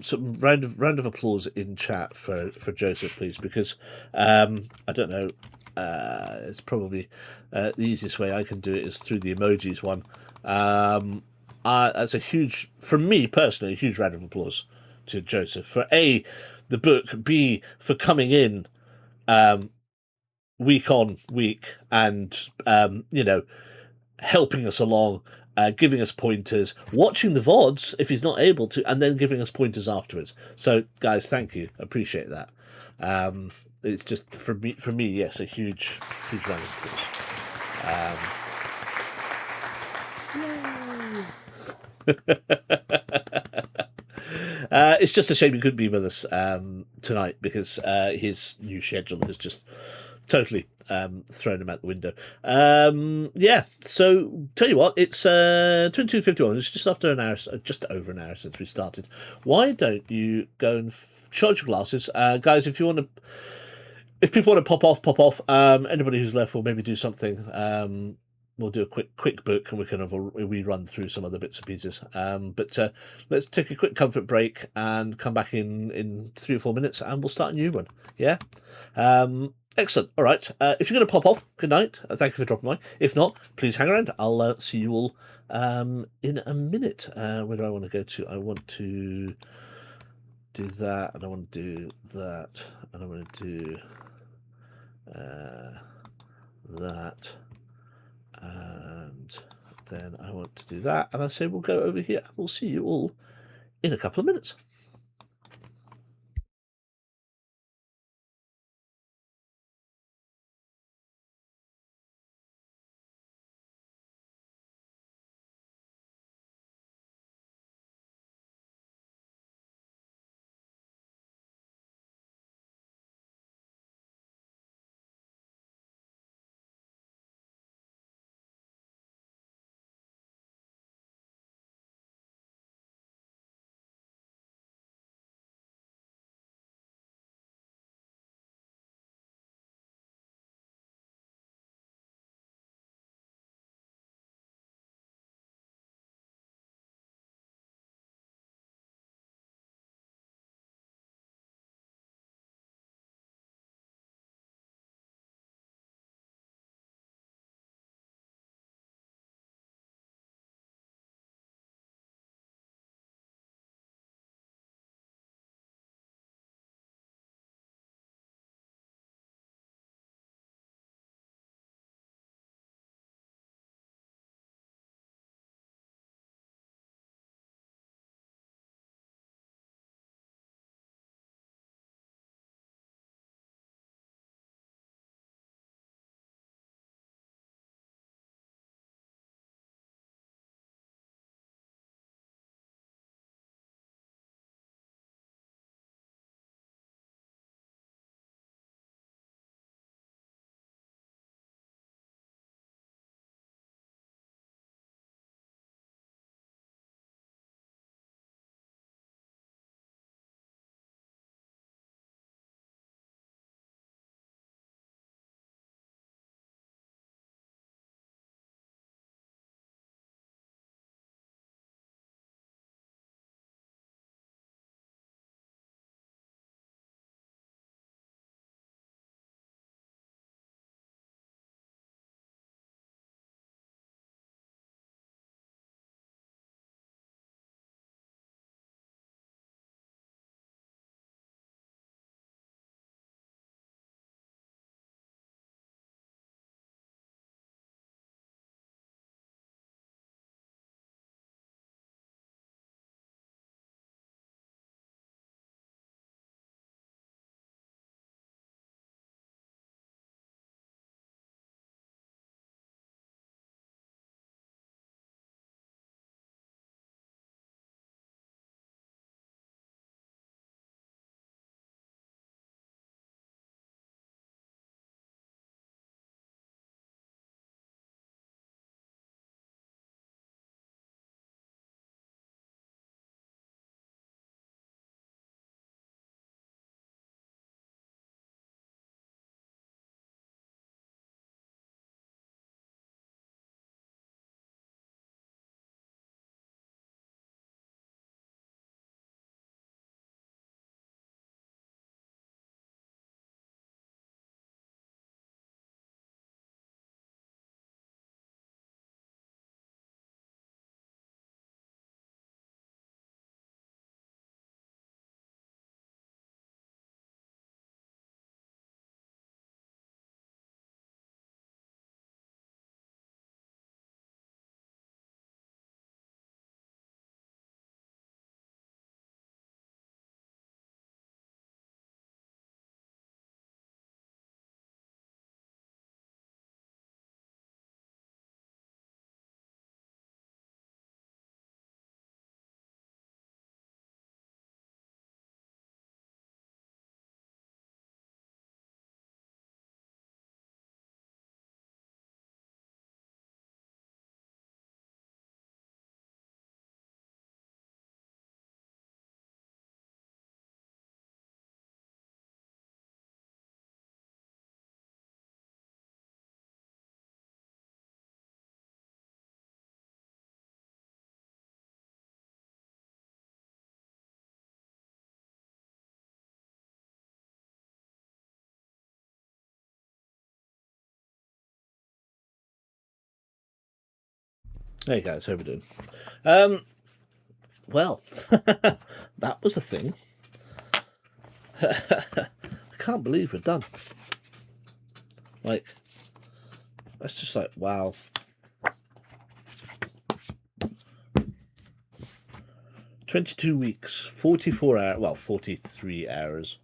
some round of applause in chat for Joseph, please, because I don't know. It's probably the easiest way I can do it is through the emojis one. That's for me personally, a huge round of applause to Joseph for A, the book, B, for coming in week on week and helping us along, giving us pointers, watching the VODs if he's not able to, and then giving us pointers afterwards. So guys, thank you, appreciate that. It's just for me, yes, a huge round of applause. It's just a shame he couldn't be with us tonight, because his new schedule has just totally thrown him out the window. Yeah, so tell you what, it's 22:51. It's just after an hour, just over an hour since we started. Why don't you go and charge your glasses, guys? If people want to pop off. Anybody who's left will maybe do something. We'll do a quick book, and we run through some other bits and pieces. But let's take a quick comfort break and come back in 3 or 4 minutes, and we'll start a new one. Yeah. Excellent. All right. If you're going to pop off, good night. Thank you for dropping by. If not, please hang around. I'll see you all in a minute. Where do I want to go to? I want to do that, and I want to do that, and I want to do that, and then I want to do that, and I say we'll go over here. We'll see you all in a couple of minutes. Hey guys, how are we doing? Well, that was a thing. I can't believe we're done. Like, that's just like, wow. "22 weeks, 44 hours, well, 43 hours.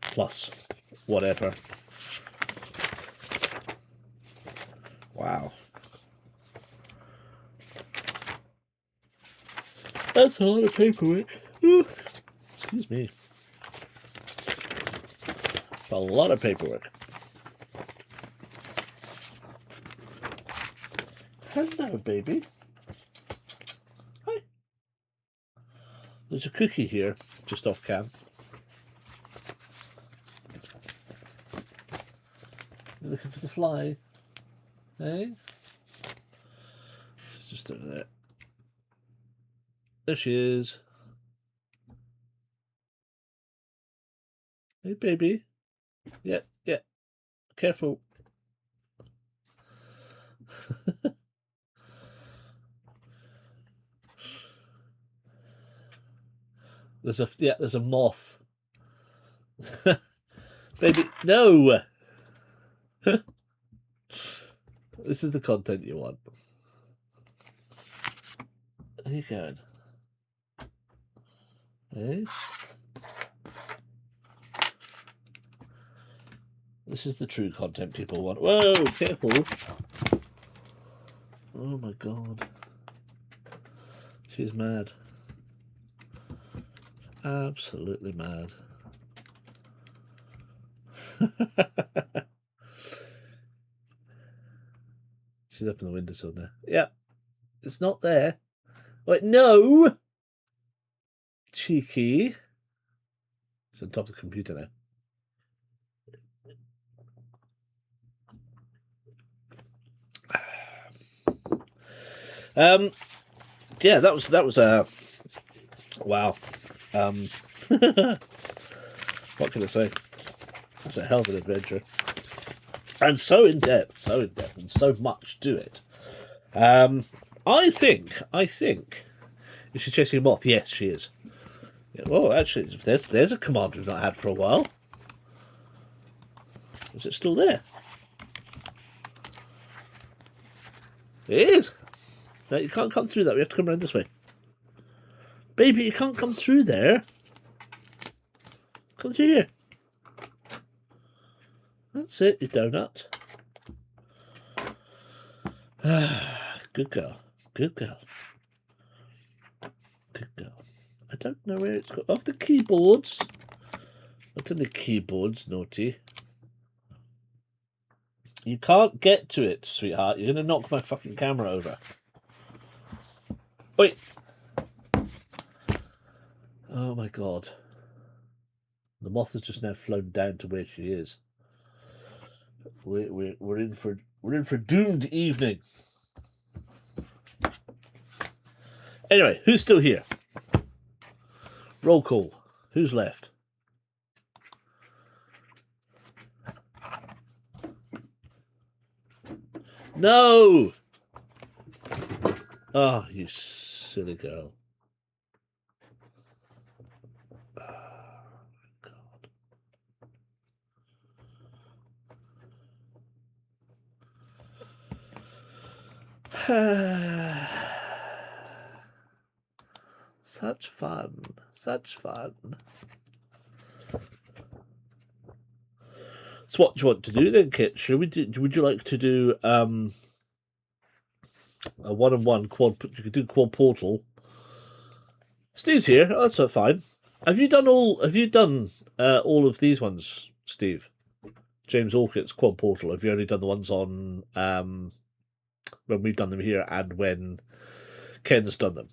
Plus, whatever. Wow. That's a lot of paperwork. Ooh. Excuse me. It's a lot of paperwork. Hello, baby. Hi. There's a cookie here, just off cam. You're looking for the fly. Hey? She's just over there. There she is. Hey, baby. Yeah, yeah. Careful. There's a moth. Baby, no! This is the content you want. Where are you going? Hey? This is the true content people want. Whoa, careful. Oh my god. She's mad. Absolutely mad. She's up in the windowsill now. Yeah. It's not there. Wait, no! Cheeky. It's on top of the computer now. Yeah, that was wow. What can I say? It's a hell of an adventure. And so in depth, and so much to it. I think is she chasing a moth? Yes, she is. Yeah, well, actually, there's a command we've not had for a while. Is it still there? It is. No, you can't come through that. We have to come around this way. Baby, you can't come through there. Come through here. That's it, you donut. Good girl. Good girl. Good girl. I don't know where it's got. Off the keyboards. What's in the keyboards, naughty? You can't get to it, sweetheart. You're going to knock my fucking camera over. Wait. Oh my god. The moth has just now flown down to where she is. We're in for a doomed evening. Anyway, who's still here? Roll call. Who's left? No! Oh, you silly girl. Oh, God. Such fun. Such fun. So what do you want to do then, Kit? Would you like to do a one-on-one quad? You could do Quadportal. Steve's here. Oh, that's fine. Have you done all of these ones, Steve? James Orchard's Quadportal. Have you only done the ones on when we've done them here and when Ken's done them?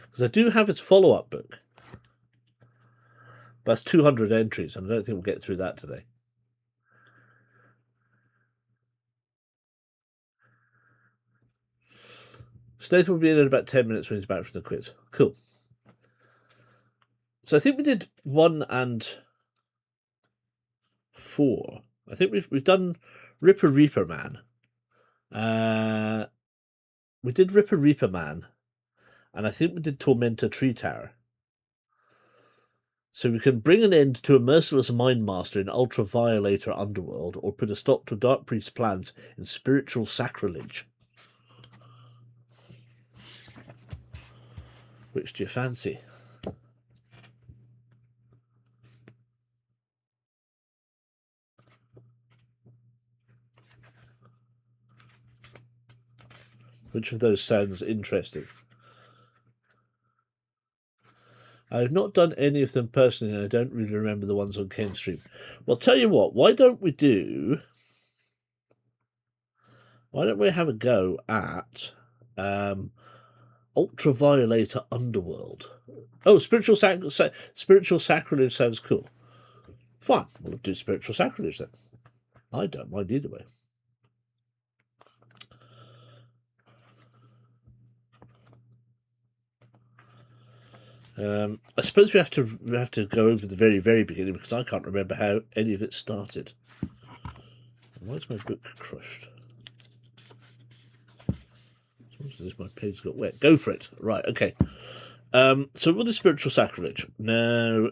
Because I do have its follow-up book. But that's 200 entries, and I don't think we'll get through that today. Statham will be in about 10 minutes when he's back from the quiz. Cool. So I think we did 1 and 4. I think we've done Ripper Reaper Man. We did Ripper Reaper Man, and I think we did Tormentor Tree Tower. So we can bring an end to a merciless mind master in Ultraviolator Underworld, or put a stop to Dark Priest's plans in Spiritual Sacrilege. Which do you fancy? Which of those sounds interesting? I've not done any of them personally, and I don't really remember the ones on Ken's stream. Well, tell you what, why don't we have a go at Ultraviolator Underworld? Oh, Spiritual Sacrilege sounds cool. Fine, we'll do Spiritual Sacrilege then. I don't mind either way. I suppose we have to go over the very, very beginning, because I can't remember how any of it started. Why is my book crushed? As my page got wet. Go for it. Right, okay. So what is Spiritual Sacrilege? Now,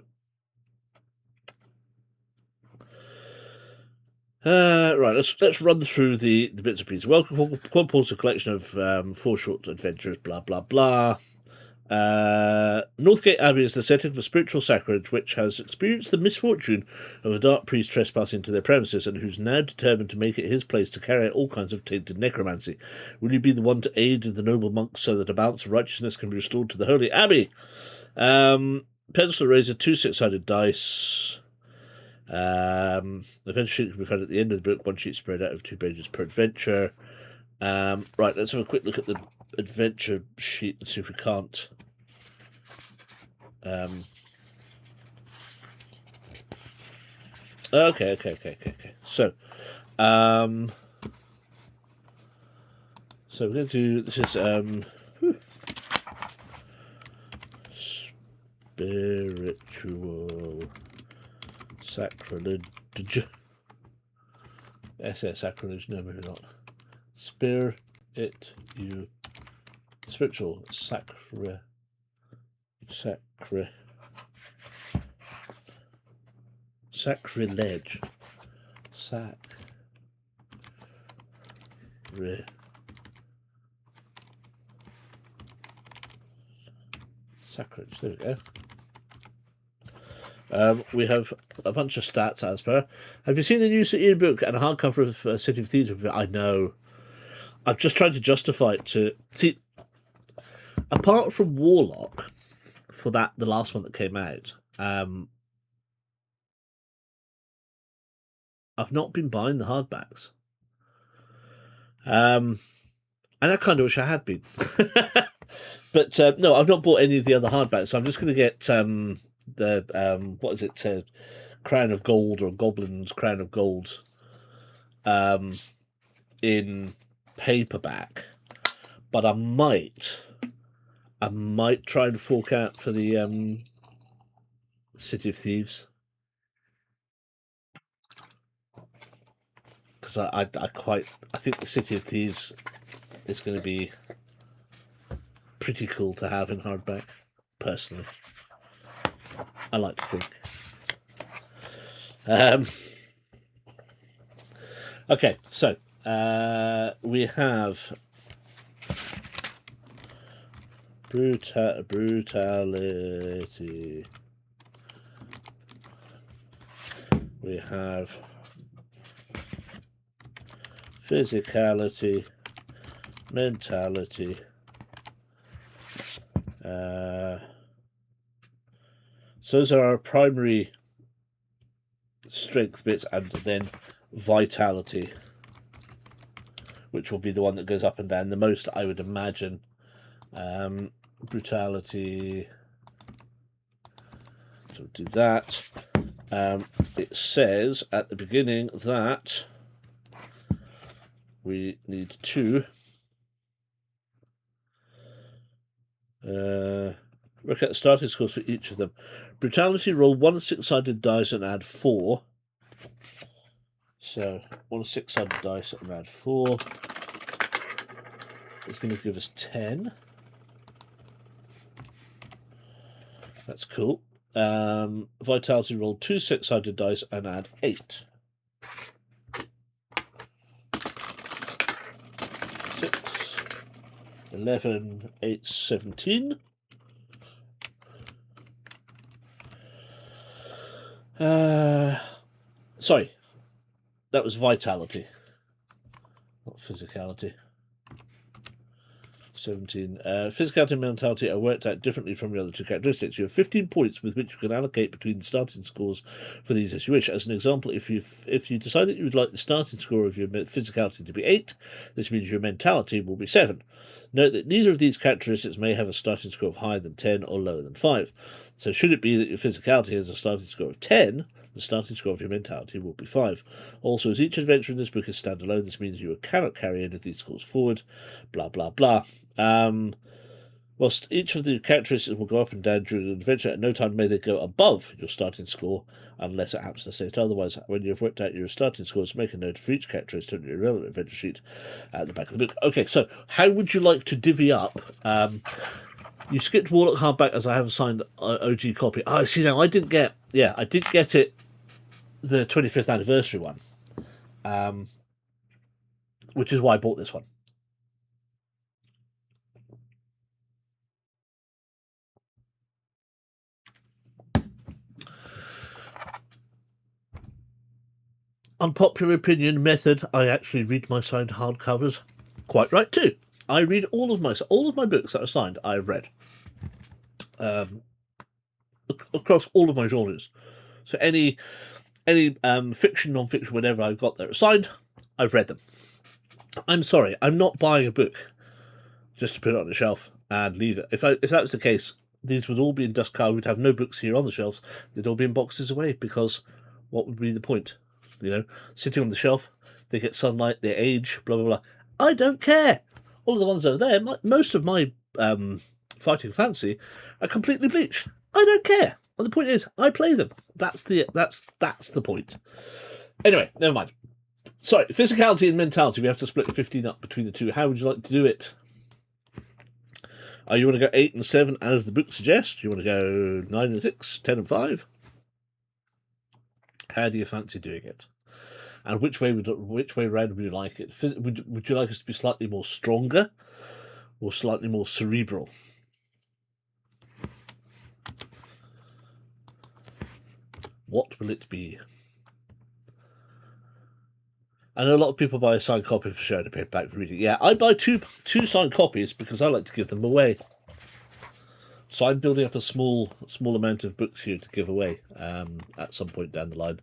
right, let's run through the bits and pieces. Welcome, Quadportal's a collection of 4 short adventures, blah, blah, blah. Northgate Abbey is the setting for Spiritual Sacrilege, which has experienced the misfortune of a dark priest trespassing to their premises, and who's now determined to make it his place to carry out all kinds of tainted necromancy. Will you be the one to aid the noble monks so that a balance of righteousness can be restored to the Holy Abbey? Pencil eraser, 2 6-sided dice. Adventure sheet can be found at the end of the book, 1 sheet spread out of 2 pages per adventure. Right, let's have a quick look at the adventure sheet and see if we can't okay. So we're going to do this is Spiritual Sacrilege. Sacrilege, no, maybe not. Spiritual Sacrilege. Sacrilege. There we go. We have a bunch of stats as per. Have you seen the new Ian book and a hardcover of City of Thieves? I know. I've just tried to justify it to see. Apart from Warlock, for the last one that came out, I've not been buying the hardbacks. And I kind of wish I had been. But no, I've not bought any of the other hardbacks, so I'm just going to get the what is it, Crown of Gold, or Goblin's Crown of Gold, in paperback. But I might try and fork out for the City of Thieves, because I think the City of Thieves is going to be pretty cool to have in hardback, personally. I like to think. Okay, so we have brutality. We have physicality, mentality. So those are our primary strength bits, and then vitality, which will be the one that goes up and down the most, I would imagine. Brutality. So we'll do that. It says at the beginning that we need to work out the starting scores for each of them. Brutality, roll 1 6-sided dice and add 4. So on a 6-sided dice and add 4. It's going to give us 10. That's cool. Vitality, roll 2 6-sided dice and add 8. 6, 11, 8, 17. Sorry, that was vitality, not physicality. 17. Physicality and mentality are worked out differently from the other two characteristics. You have 15 points with which you can allocate between the starting scores for these as you wish. As an example, if you decide that you would like the starting score of your physicality to be 8, this means your mentality will be 7. Note that neither of these characteristics may have a starting score of higher than 10 or lower than 5. So should it be that your physicality has a starting score of 10, the starting score of your mentality will be 5. Also, as each adventure in this book is standalone, this means you cannot carry any of these scores forward, blah, blah, blah. Whilst each of the characteristics will go up and down during an adventure, at no time may they go above your starting score, unless it happens to state otherwise. When you've worked out your starting scores, make a note for each characteristic on your relevant adventure sheet at the back of the book. Okay, so how would you like to divvy up? You skipped Warlock hardback as I have a signed OG copy. Oh, see, now I did get it, the 25th anniversary one, which is why I bought this one. Unpopular opinion method, I actually read my signed hardcovers. Quite right too. I read all of my books that are signed. I've read across all of my genres. So any fiction, non-fiction, whatever I've got that are signed, I've read them. I'm sorry, I'm not buying a book just to put it on the shelf and leave it. If that was the case, these would all be in dust card. We'd have no books here on the shelves. They'd all be in boxes away, because what would be the point? Sitting on the shelf, they get sunlight, they age, blah, blah, blah. I don't care. All of the ones over there, most of my fighting fancy are completely bleached. I don't care. And the point is, I play them. That's the point. Anyway, never mind. Sorry, physicality and mentality, we have to split the 15 up between the two. How would you like to do it? You want to go 8 and 7 as the book suggests? Do you want to go 9 and 6, 10 and 5? How do you fancy doing it? And which way round would you like it? Would you like us to be slightly more stronger or slightly more cerebral? What will it be? I know a lot of people buy a signed copy for sharing a paperback for reading. Yeah, I buy two signed copies because I like to give them away. So I'm building up a small amount of books here to give away at some point down the line.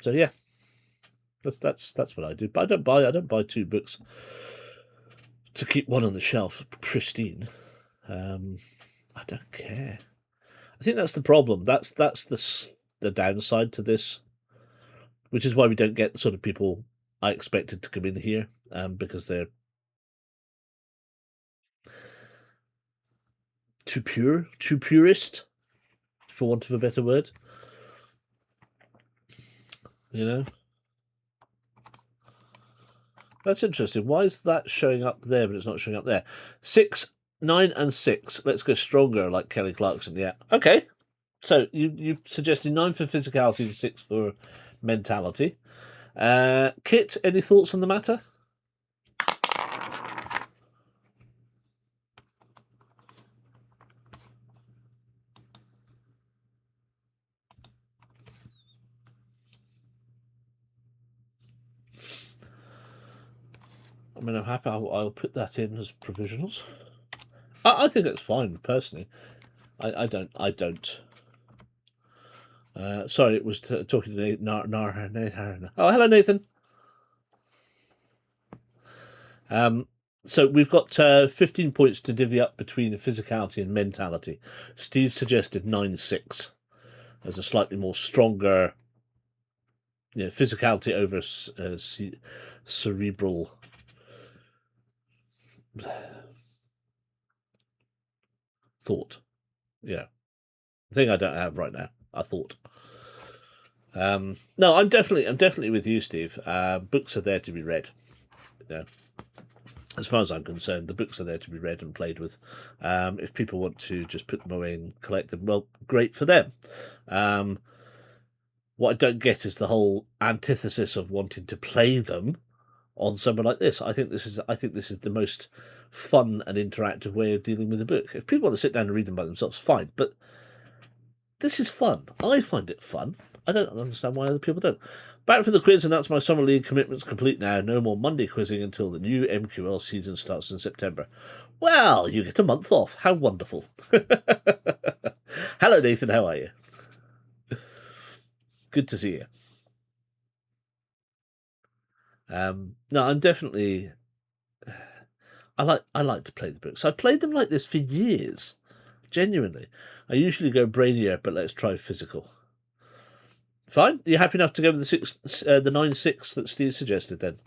So yeah, that's what I do. But I don't buy 2 books to keep one on the shelf pristine. I don't care. I think that's the problem. That's the downside to this, which is why we don't get the sort of people I expected to come in here, because they're too purist, for want of a better word. That's interesting. Why is that showing up there, but it's not showing up there? 6, 9, and 6. Let's go stronger, like Kelly Clarkson. Yeah. Okay. So you suggested 9 for physicality and 6 for mentality. Kit, any thoughts on the matter? I mean, I'm happy. I'll put that in as provisionals. I think that's fine, personally. I don't. Sorry, it was talking to Nathan. Oh, hello, Nathan. So we've got 15 points to divvy up between physicality and mentality. Steve suggested 9-6 as a slightly more stronger, physicality over cerebral thought. Yeah, the thing I don't have right now. I thought. No, I'm definitely with you, Steve. Books are there to be read. You know, as far as I'm concerned, the books are there to be read and played with. If people want to just put them away and collect them, well, great for them. What I don't get is the whole antithesis of wanting to play them on something like this. I think this is the most fun and interactive way of dealing with a book. If people want to sit down and read them by themselves, fine. But this is fun. I find it fun. I don't understand why other people don't. Back for the quiz, and that's my summer league commitments complete now. No more Monday quizzing until the new MQL season starts in September. Well, you get a month off. How wonderful. Hello, Nathan. How are you? Good to see you. No, I'm definitely. I like to play the books. I've played them like this for years. Genuinely. I usually go brainier, but let's try physical. Fine. You're happy enough to go with the 9-6 that Steve suggested then?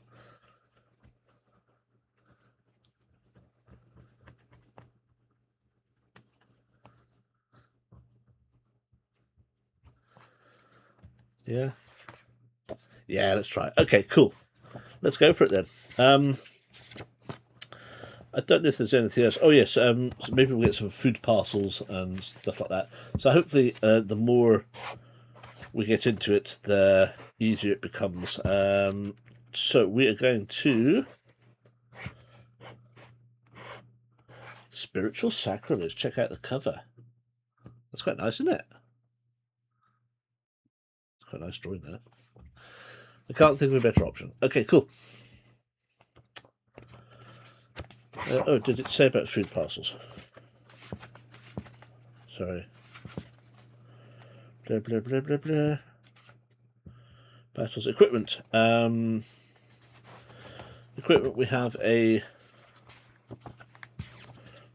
Yeah. Yeah, let's try it. Okay, cool. Let's go for it then. I don't know if there's anything else. Oh yes, so maybe we'll get some food parcels and stuff like that. So hopefully, the more we get into it, the easier it becomes. So we are going to Spiritual Sacrilege. Check out the cover. That's quite nice, isn't it? It's quite a nice drawing there. I can't think of a better option. Okay, cool. Oh, did it say about food parcels? Sorry. Blah, blah, blah, blah, blah. Battles equipment. Equipment, we have a...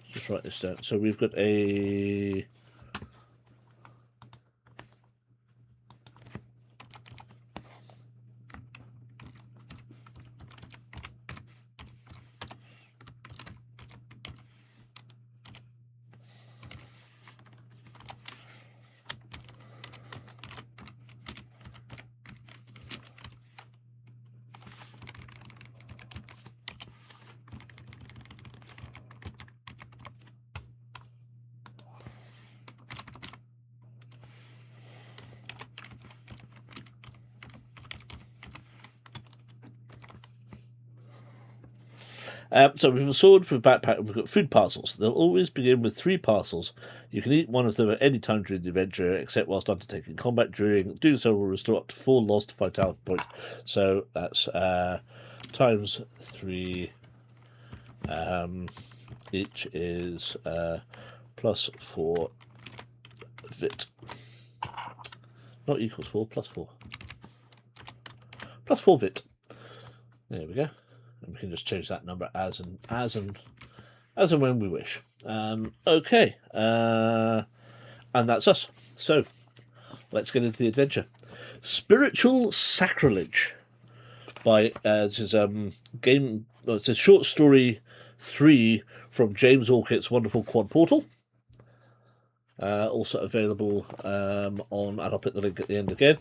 Just write this down. So we've got a... So we've a sword, we've a backpack, we've got food parcels. They'll always begin with 3 parcels. You can eat one of them at any time during the adventure, except whilst undertaking combat. During doing so will restore up to 4 lost vitality points. So that's times 3. Each is plus 4 vit. Not equals 4, plus 4. Plus 4 vit. There we go. And we can just change that number as and when we wish. Okay, and that's us. So let's get into the adventure. Spiritual Sacrilege by this is game. Well, it's a short story 3 from James Orchid's wonderful Quadportal. Also available on, and I'll put the link at the end again.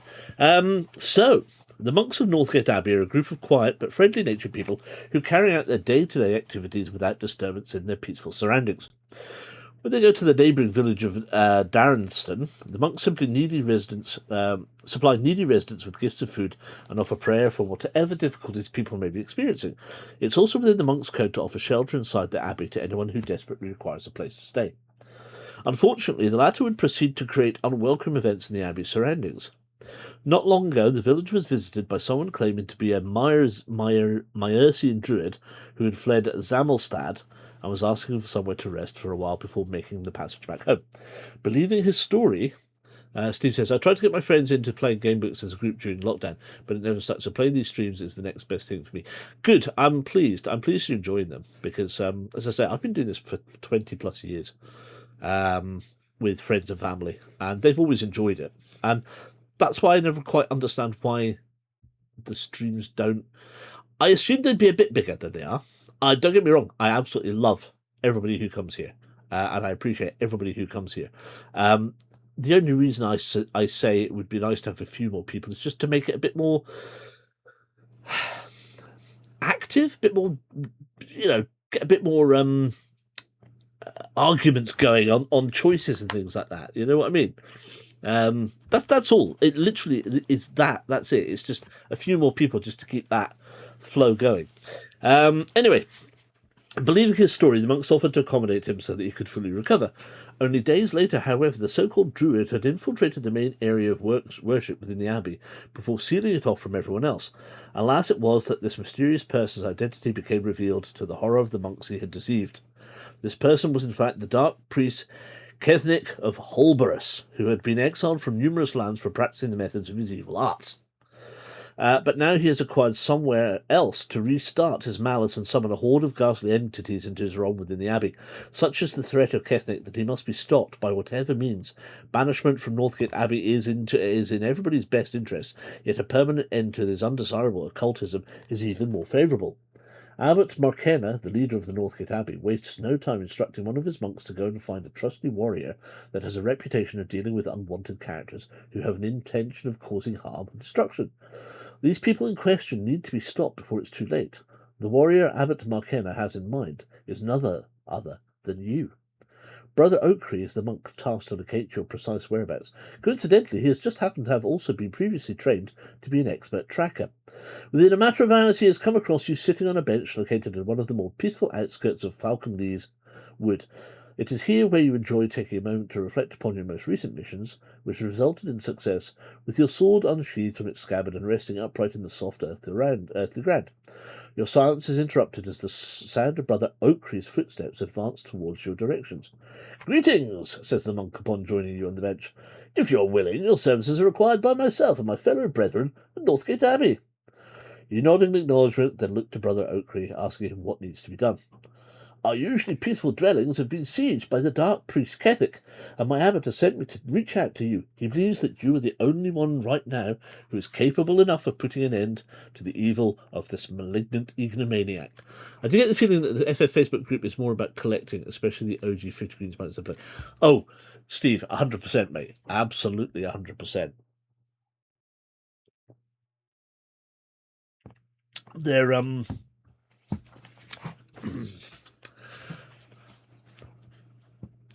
So, the monks of Northgate Abbey are a group of quiet but friendly-natured people who carry out their day-to-day activities without disturbance in their peaceful surroundings. When they go to the neighbouring village of Darrenston, the monks supply needy residents with gifts of food and offer prayer for whatever difficulties people may be experiencing. It's also within the monks' code to offer shelter inside the abbey to anyone who desperately requires a place to stay. Unfortunately, the latter would proceed to create unwelcome events in the abbey's surroundings. Not long ago, the village was visited by someone claiming to be a Myersian druid who had fled Zamelstad and was asking for somewhere to rest for a while before making the passage back home. Believing his story, Steve says, I tried to get my friends into playing game books as a group during lockdown, but it never stuck, so playing these streams is the next best thing for me. Good, I'm pleased. I'm pleased you're enjoying them, because, as I say, I've been doing this for 20 plus years with friends and family, and they've always enjoyed it. And that's why I never quite understand why the streams don't... I assume they'd be a bit bigger than they are. Don't get me wrong, I absolutely love everybody who comes here, and I appreciate everybody who comes here. the only reason I say it would be nice to have a few more people is just to make it a bit more active, a bit more, get a bit more arguments going on choices and things like that. You know what I mean? That's all. It literally is that. That's it. It's just a few more people just to keep that flow going. Anyway, believing his story, the monks offered to accommodate him so that he could fully recover. Only days later, however, the so-called druid had infiltrated the main area of worship within the abbey before sealing it off from everyone else. Alas, it was that this mysterious person's identity became revealed to the horror of the monks he had deceived. This person was in fact the dark priest Kethnic of Holborous, who had been exiled from numerous lands for practicing the methods of his evil arts. But now he has acquired somewhere else to restart his malice and summon a horde of ghastly entities into his realm within the abbey. Such is the threat of Kethnic that he must be stopped by whatever means. Banishment from Northgate Abbey is in everybody's best interest, yet a permanent end to this undesirable occultism is even more favourable. Abbot Markena, the leader of the Northgate Abbey, wastes no time instructing one of his monks to go and find a trusty warrior that has a reputation of dealing with unwanted characters who have an intention of causing harm and destruction. These people in question need to be stopped before it's too late. The warrior Abbot Markena has in mind is none other than you. Brother Oaktree is the monk tasked to locate your precise whereabouts. Coincidentally, he has just happened to have also been previously trained to be an expert tracker. Within a matter of hours, he has come across you sitting on a bench located in one of the more peaceful outskirts of Falconleys Wood. It is here where you enjoy taking a moment to reflect upon your most recent missions, which resulted in success, with your sword unsheathed from its scabbard and resting upright in the soft earthly ground. Your silence is interrupted as the sound of Brother Oaktree's footsteps advance towards your directions. "Greetings," says the monk upon joining you on the bench. "If you're willing, your services are required by myself and my fellow brethren at Northgate Abbey." You nod in acknowledgment, then look to Brother Oaktree, asking him what needs to be done. "Our usually peaceful dwellings have been sieged by the dark priest Kethnic, and my abbot has sent me to reach out to you. He believes that you are the only one right now who is capable enough of putting an end to the evil of this malignant egomaniac." I do get the feeling that the FF Facebook group is more about collecting, especially the OG 50 Green Spiders I play. Oh, Steve, 100%, mate. Absolutely 100%. They're,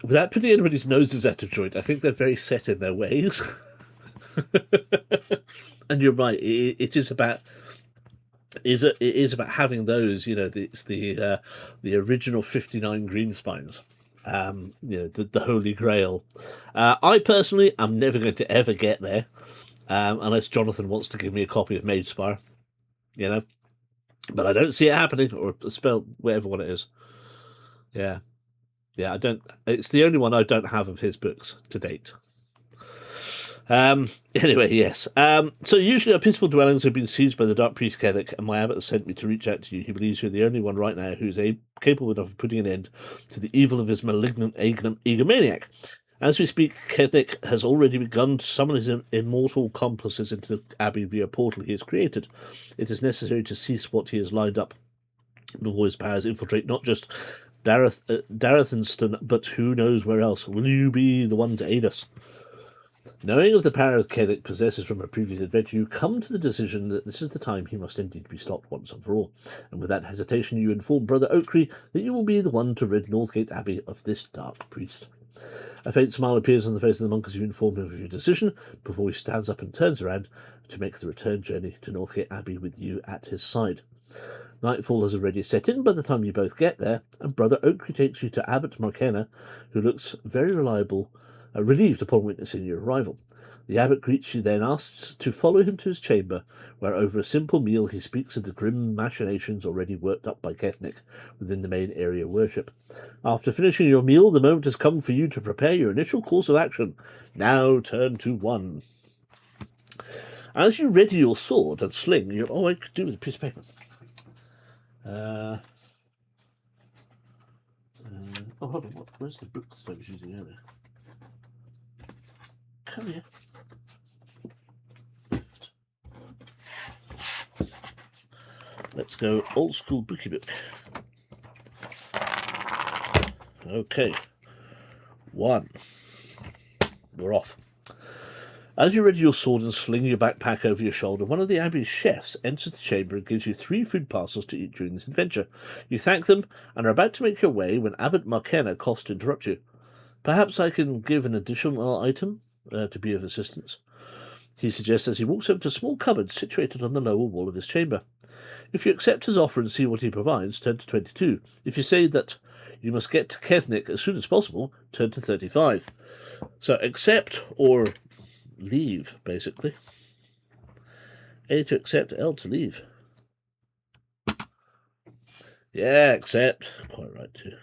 without putting anybody's noses out of joint, I think they're very set in their ways. And you're right. It is about having those. It's the original 59 green spines. The Holy Grail. I personally am never going to ever get there, unless Jonathan wants to give me a copy of Magespire. But I don't see it happening, or spell whatever one it is. Yeah. I don't. It's the only one I don't have of his books to date. Anyway, yes. So usually our peaceful dwellings have been sieged by the dark priest Kethnic, and my abbot has sent me to reach out to you. He believes you're the only one right now who's capable enough of putting an end to the evil of his malignant egomaniac. As we speak, Kethnic has already begun to summon his immortal accomplices into the abbey via portal he has created. It is necessary to cease what he has lined up before his powers infiltrate not just Darethenston, but who knows where else. Will you be the one to aid us? Knowing of the power Kethnic possesses from a previous adventure, you come to the decision that this is the time he must indeed be stopped once and for all. And without hesitation, you inform Brother Oaktree that you will be the one to rid Northgate Abbey of this dark priest. A faint smile appears on the face of the monk as you inform him of your decision, before he stands up and turns around to make the return journey to Northgate Abbey with you at his side. Nightfall has already set in by the time you both get there, and Brother Oaktree takes you to Abbot Markena, who looks very relieved upon witnessing your arrival. The abbot greets you, then asks to follow him to his chamber, where over a simple meal he speaks of the grim machinations already worked up by Kethnic within the main area of worship. After finishing your meal, the moment has come for you to prepare your initial course of action. Now turn to 1. As you ready your sword and sling, I could do with a piece of paper. Hold on, where's the book that I was using earlier? Come here. Let's go old school bookie book. Okay. 1. we're off. As you ready your sword and sling your backpack over your shoulder, one of the Abbey's chefs enters the chamber and gives you 3 food parcels to eat during this adventure. You thank them and are about to make your way when Abbot Markenna coughs to interrupt you. Perhaps I can give an additional item to be of assistance, he suggests as he walks over to a small cupboard situated on the lower wall of his chamber. If you accept his offer and see what he provides, turn to 22. If you say that you must get to Kethnic as soon as possible, turn to 35. So accept or leave, basically. A to accept, L to leave. Yeah, accept. Quite right, too.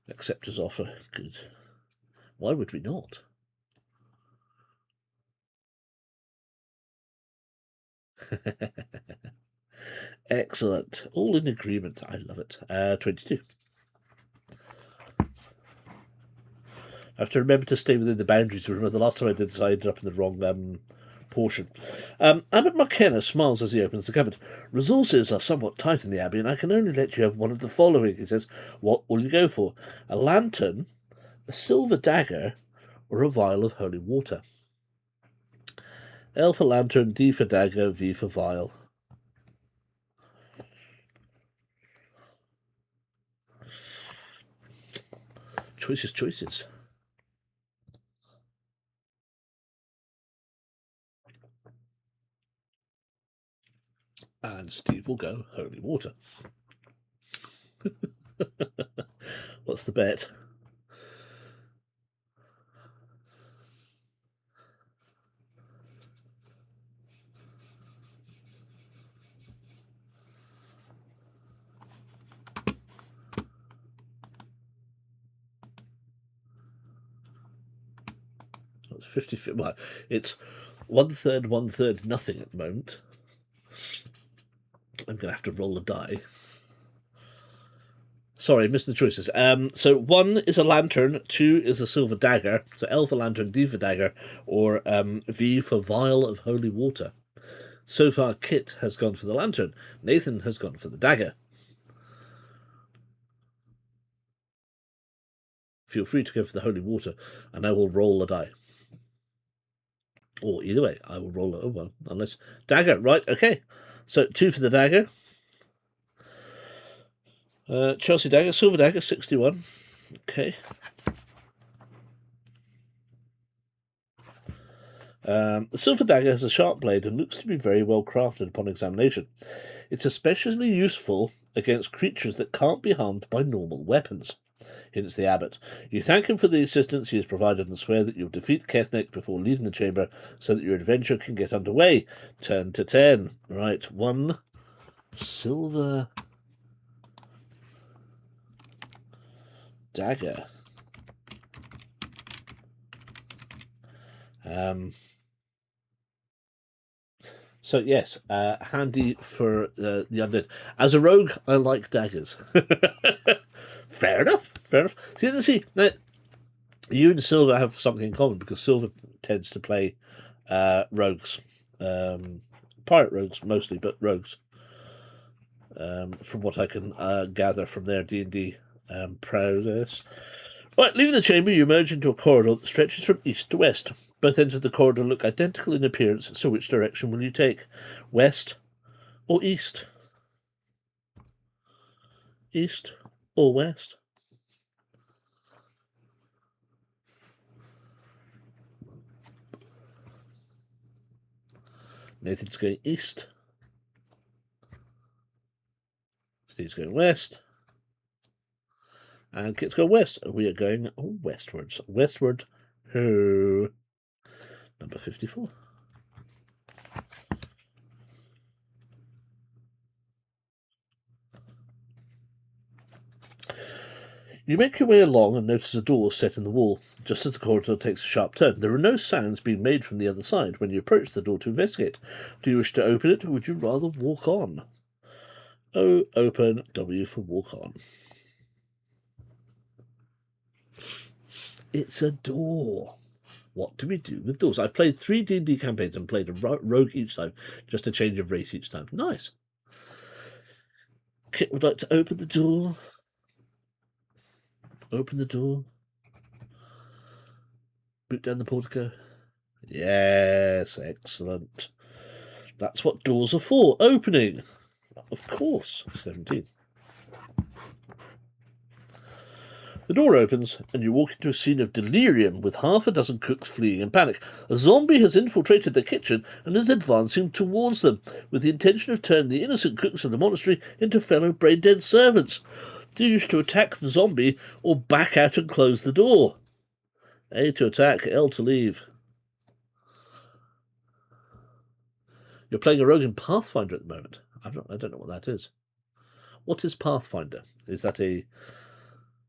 Accept his offer. Good. Why would we not? Excellent. All in agreement. I love it. 22. I have to remember to stay within the boundaries. Remember, the last time I did this, I ended up in the wrong portion. Abbot Markenna smiles as he opens the cupboard. Resources are somewhat tight in the Abbey, and I can only let you have one of the following. He says, what will you go for? A lantern, a silver dagger, or a vial of holy water? L for lantern, D for dagger, V for vial. Choices. And Steve will go holy water. What's the bet? It's 50. Well, it's 1/3, nothing at the moment. I'm going to have to roll a die. Sorry, missed the choices. So 1 is a lantern, 2 is a silver dagger. So L for lantern, D for dagger, or V for vial of holy water. So far, Kit has gone for the lantern. Nathan has gone for the dagger. Feel free to go for the holy water, and I will roll a die. Or either way, I will roll it. Oh, well, unless... Dagger, right, okay. So 2 for the dagger. Chelsea dagger, silver dagger, 61. Okay. The silver dagger has a sharp blade and looks to be very well crafted upon examination. It's especially useful against creatures that can't be harmed by normal weapons, hints the abbot. You thank him for the assistance he has provided and swear that you'll defeat Kethnic before leaving the chamber so that your adventure can get underway. Turn to 10. Right, 1 silver dagger. So yes, handy for the undead. As a rogue, I like daggers. Fair enough. See, now, you and Silver have something in common because Silver tends to play rogues, pirate rogues mostly, but rogues. From what I can gather from their D&D prowess. Right, leaving the chamber, you emerge into a corridor that stretches from east to west. Both ends of the corridor look identical in appearance, so which direction will you take? West or east? East or west? Nathan's going east. Steve's going west. And Kit's going west. We are going westwards. Westward. Ho. Number 54. You make your way along and notice a door set in the wall. Just as the corridor takes a sharp turn, there are no sounds being made from the other side when you approach the door to investigate. Do you wish to open it, or would you rather walk on? O, open, W for walk on. It's a door. What do we do with doors? I've played 3 D&D campaigns and played a rogue each time, just a change of race each time. Nice. Kit would like to open the door. Open the door. Boot down the portico. Yes, excellent. That's what doors are for. Opening. Of course. 17. The door opens, and you walk into a scene of delirium with half a dozen cooks fleeing in panic. A zombie has infiltrated the kitchen and is advancing towards them, with the intention of turning the innocent cooks of the monastery into fellow brain-dead servants. Do you wish to attack the zombie, or back out and close the door? A to attack, L to leave. You're playing a rogue in Pathfinder at the moment. I don't know what that is. What is Pathfinder? Is that a...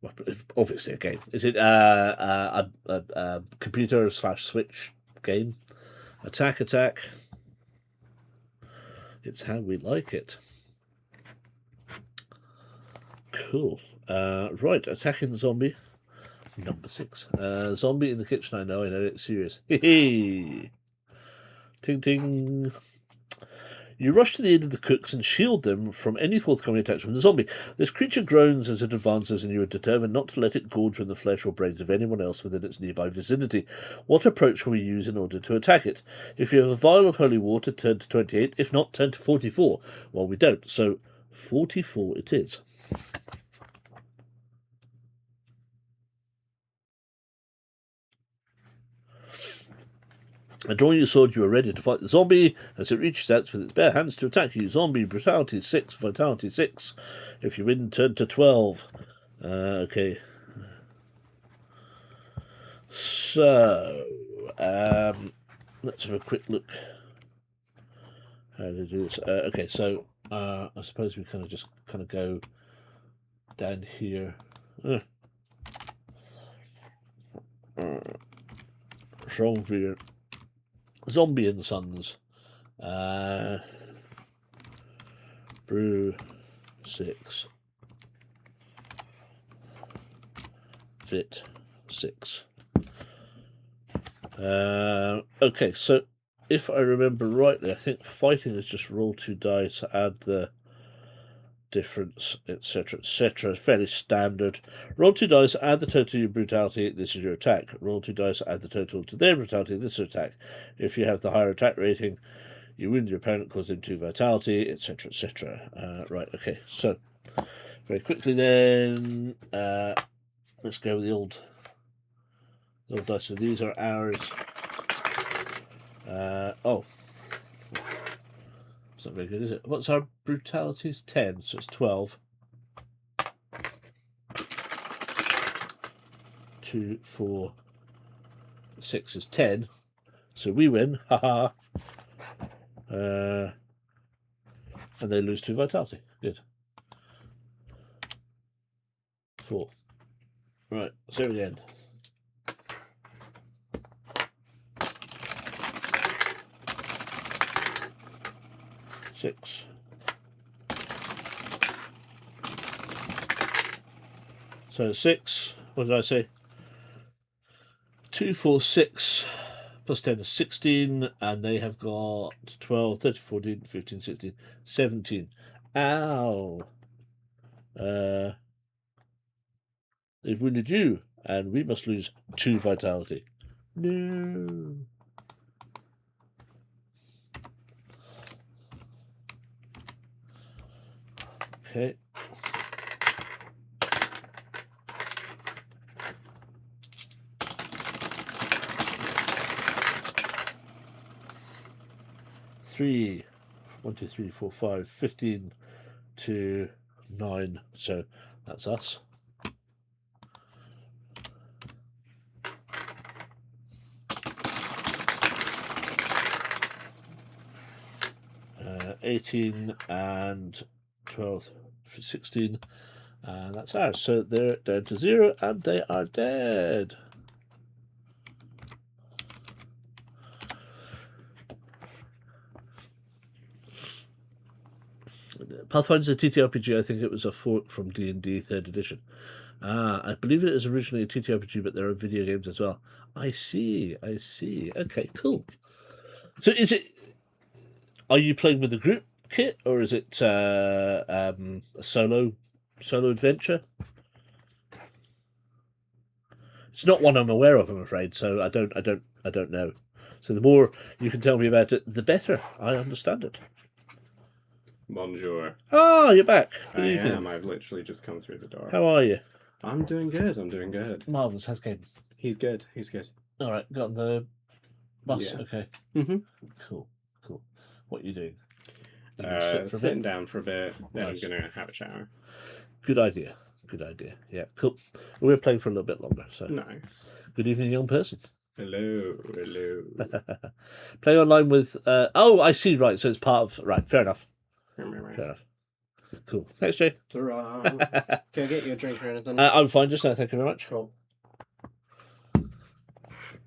Well, obviously a game. Is it a computer/switch game? Attack. It's how we like it. Cool. Right, attacking the zombie. Number 6. Zombie in the kitchen, I know, it's serious. Ting ting. You rush to the aid of the cooks and shield them from any forthcoming attacks from the zombie. This creature groans as it advances, and you are determined not to let it gorge on the flesh or brains of anyone else within its nearby vicinity. What approach will we use in order to attack it? If you have a vial of holy water, turn to 28. If not, turn to 44. Well, we don't, so 44 it is. And drawing your sword, you are ready to fight the zombie as it reaches out with its bare hands to attack you. Zombie, brutality 6, vitality 6. If you win, turn to 12. Okay. So, let's have a quick look how to do this. Okay, so I suppose we kind of go down here. Wrong view. Zombie and Sons. Brew 6. Fit 6. Okay, so if I remember rightly, I think fighting is just roll 2 dice, add the difference, etc., etc. Fairly standard. Roll 2 dice, add the total to your brutality, this is your attack. Roll 2 dice, add the total to their brutality, this is your attack. If you have the higher attack rating, you wound your opponent, cause them 2 vitality, etc., etc. Right, okay, so very quickly then, let's go with the old dice. So these are ours. Oh. It's not very good, is it? What's our brutality? 10, so it's 12. 2, 4, 6 is 10. So we win. Haha. And they lose 2 vitality. Good. 4. Right, so again. Six. So 6. What did I say? 2, 4, 6 plus 10 is 16, and they have got 12, 13, 14, 15, 16, 17. Ow! They've wounded you, and we must lose 2 vitality. No. Okay. Three, 1, 2, 3, 4, 5, 15 to 9. So that's us. Uh, 18 and 12, 16, and that's ours. So they're down to 0, and they are dead. Pathfinder's a TTRPG. I think it was a fork from D&D 3rd edition. I believe it is originally a TTRPG, but there are video games as well. I see. Okay, cool. So is it... Are you playing with the group kit, or is it a solo adventure? It's not one I'm aware of, I'm afraid. So I don't know. So the more you can tell me about it, the better. I understand it. Bonjour. Ah, you're back. Good evening. I am. I've literally just come through the door. How are you? I'm doing good. I'm doing good. Marvellous. How's Caden? He's good. He's good. All right. Got on the bus. Yeah. Okay. Mm-hmm. Cool. What are you doing? Sitting down for a bit. Then Nice. I'm gonna have a shower. Good idea. Yeah. Cool. We're playing for a little bit longer. So Nice. good evening, young person. Hello. Playing online with. Oh, I see. Right. So it's part of. Right. Fair enough. Cool. Thanks, Jay. Ta-ra. Can I get you a drink or anything? I'm fine just now. Thank you very much. Cool.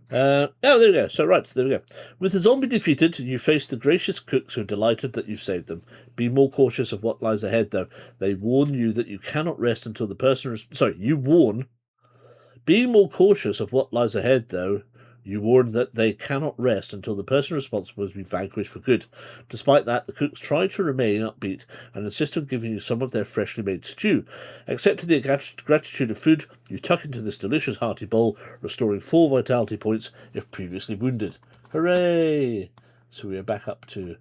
There we go. So, there we go. With the zombie defeated, you face the gracious cooks who are delighted that you've saved them. Be more cautious of what lies ahead, though. They warn you that you cannot rest until the person... you warn... Being more cautious of what lies ahead, though, you warn that they cannot rest until the person responsible has been vanquished for good. Despite that, the cooks try to remain upbeat and insist on giving you some of their freshly made stew. Accepting the gratitude of food, you tuck into this delicious hearty bowl, restoring 4 vitality points if previously wounded. Hooray! So we are back up to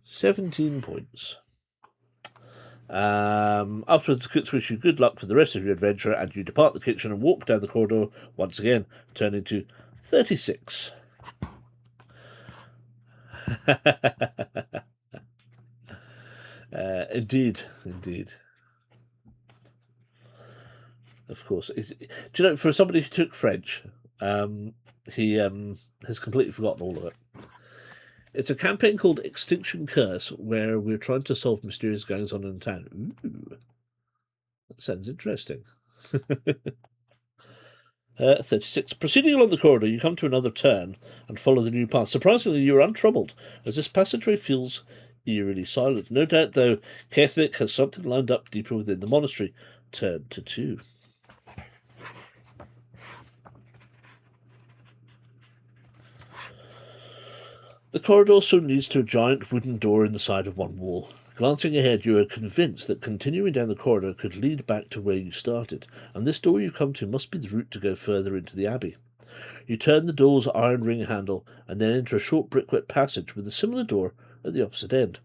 17 points. Afterwards, the cooks wish you good luck for the rest of your adventure, and you depart the kitchen and walk down the corridor once again, turning to 36. Indeed. Of course. Do you know, for somebody who took French, he has completely forgotten all of it. It's a campaign called Extinction Curse, where we're trying to solve mysterious goings on in town. Ooh. That sounds interesting. 36. Proceeding along the corridor, you come to another turn and follow the new path. Surprisingly, you are untroubled, as this passageway feels eerily silent. No doubt, though, Catholic has something lined up deeper within the monastery. Turn to 2. The corridor soon leads to a giant wooden door in the side of one wall. Glancing ahead, you are convinced that continuing down the corridor could lead back to where you started, and this door you come to must be the route to go further into the abbey. You turn the door's iron ring handle, and then enter a short brickwork passage with a similar door at the opposite end.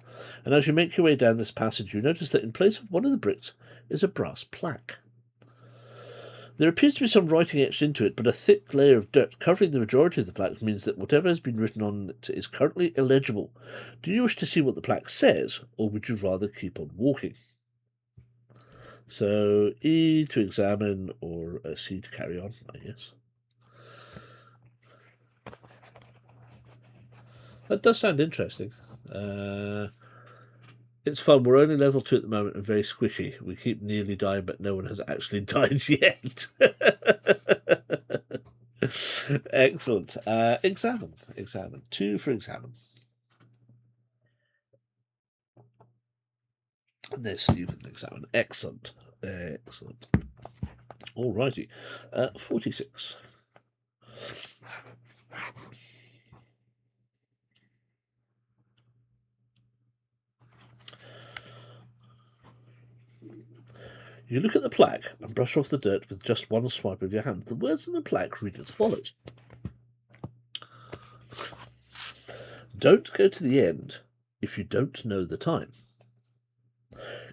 And as you make your way down this passage, you notice that in place of one of the bricks is a brass plaque. There appears to be some writing etched into it, but a thick layer of dirt covering the majority of the plaque means that whatever has been written on it is currently illegible. Do you wish to see what the plaque says, or would you rather keep on walking? So, E to examine, or C to carry on, I guess. That does sound interesting. It's fun. We're only level 2 at the moment and very squishy. We keep nearly dying, but no one has actually died yet. Excellent. Examine. 2 for examine. And there's Stephen examine. Excellent. Alrighty. 46. You look at the plaque and brush off the dirt with just one swipe of your hand. The words on the plaque read as follows. Don't go to the end if you don't know the time.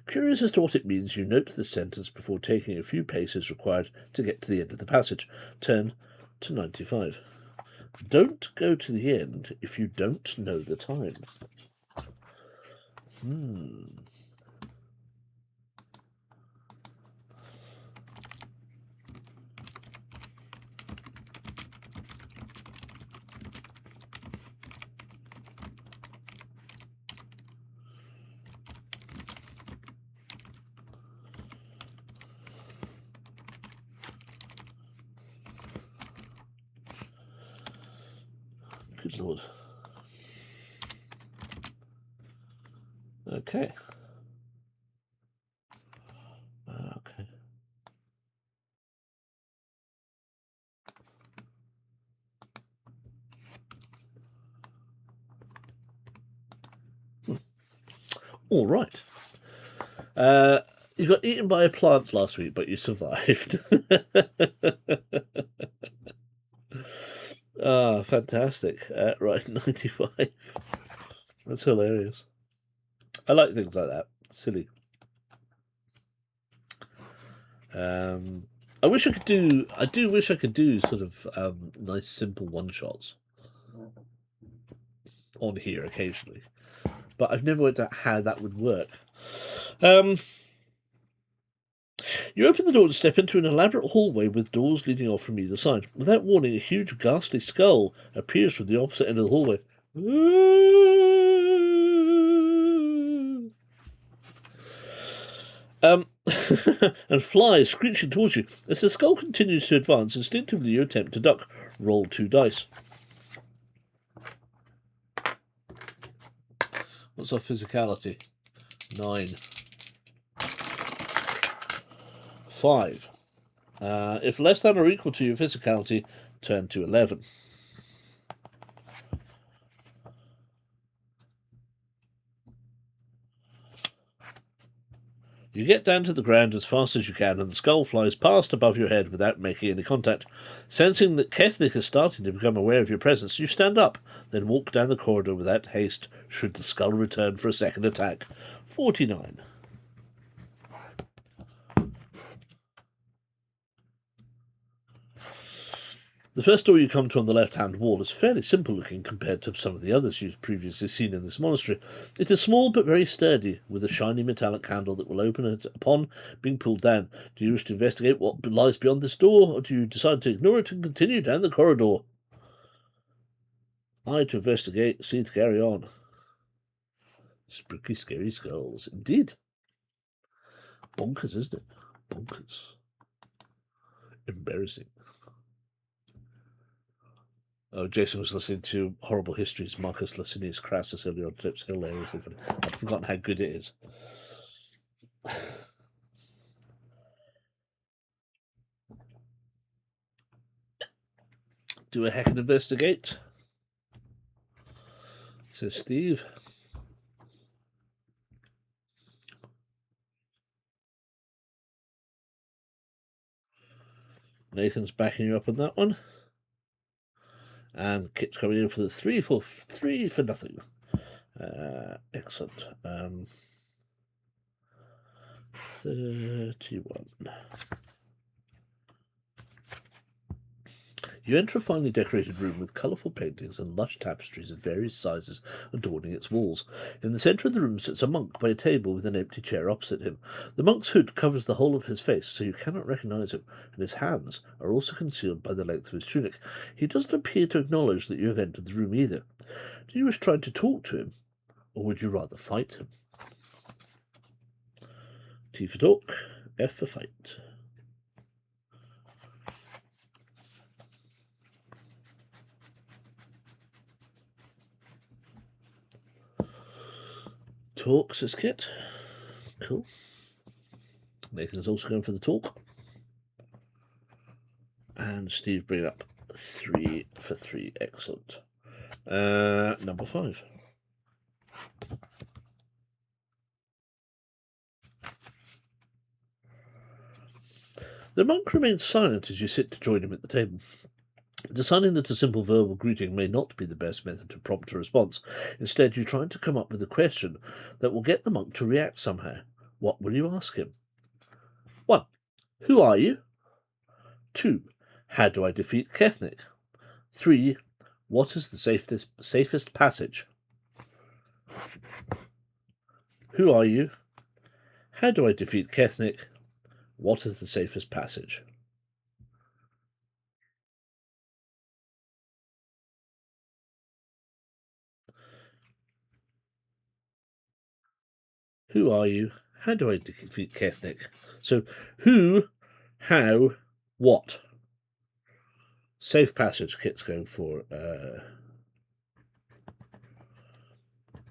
Curious as to what it means, you note the sentence before taking a few paces required to get to the end of the passage. Turn to 95. Don't go to the end if you don't know the time. Good Lord. Okay. All right. You got eaten by a plant last week, but you survived. Ah, fantastic. Right, 95. That's hilarious. I like things like that. Silly. I wish I could do. I do wish I could do sort of nice, simple one-shots on here occasionally, but I've never worked out how that would work. You open the door to step into an elaborate hallway with doors leading off from either side. Without warning, a huge, ghastly skull appears from the opposite end of the hallway. And flies screeching towards you. As the skull continues to advance, instinctively you attempt to duck. Roll 2 dice. What's our physicality? 9. 5. If less than or equal to your physicality, turn to 11. You get down to the ground as fast as you can, and the skull flies past above your head without making any contact. Sensing that Kethnic is starting to become aware of your presence, you stand up, then walk down the corridor without haste, should the skull return for a second attack. 49. The first door you come to on the left-hand wall is fairly simple-looking compared to some of the others you've previously seen in this monastery. It is small but very sturdy, with a shiny metallic handle that will open it upon being pulled down. Do you wish to investigate what lies beyond this door, or do you decide to ignore it and continue down the corridor? I to investigate, C to carry on. Spooky, scary skulls. Indeed. Bonkers, isn't it? Bonkers. Embarrassing. Oh, Jason was listening to Horrible Histories, Marcus Licinius Crassus earlier on. It's hilariously funny. I've forgotten how good it is. Do a heck and investigate, says Steve. Nathan's backing you up on that one. And Kit's coming in for the 3 for nothing. Excellent. 31. You enter a finely decorated room with colourful paintings and lush tapestries of various sizes adorning its walls. In the centre of the room sits a monk by a table with an empty chair opposite him. The monk's hood covers the whole of his face, so you cannot recognise him, and his hands are also concealed by the length of his tunic. He doesn't appear to acknowledge that you have entered the room either. Do you wish to try to talk to him, or would you rather fight him? T for talk, F for fight. Talk, says Kit. Cool. Nathan's also going for the talk. And Steve bringing up 3 for 3. Excellent. Number 5. The monk remains silent as you sit to join him at the table. Deciding that a simple verbal greeting may not be the best method to prompt a response, instead you try to come up with a question that will get the monk to react somehow. What will you ask him? 1. Who are you? 2. How do I defeat Kethnic? 3. What is the safest passage? Who are you? How do I defeat Kethnic? What is the safest passage? Who are you? How do I defeat Kethnic? So, who, how, what? Safe passage Kit's going for.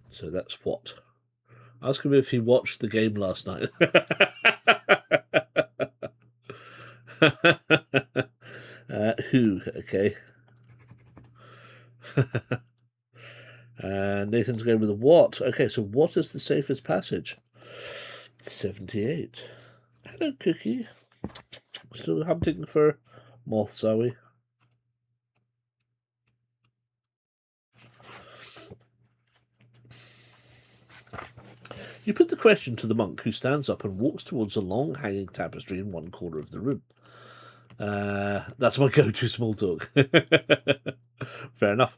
So that's what. Ask him if he watched the game last night. Who, okay. Nathan's going with the what. Okay, so what is the safest passage? 78. Hello, Cookie. Still hunting for moths, are we? You put the question to the monk, who stands up and walks towards a long hanging tapestry in one corner of the room. That's my go-to small talk. Fair enough.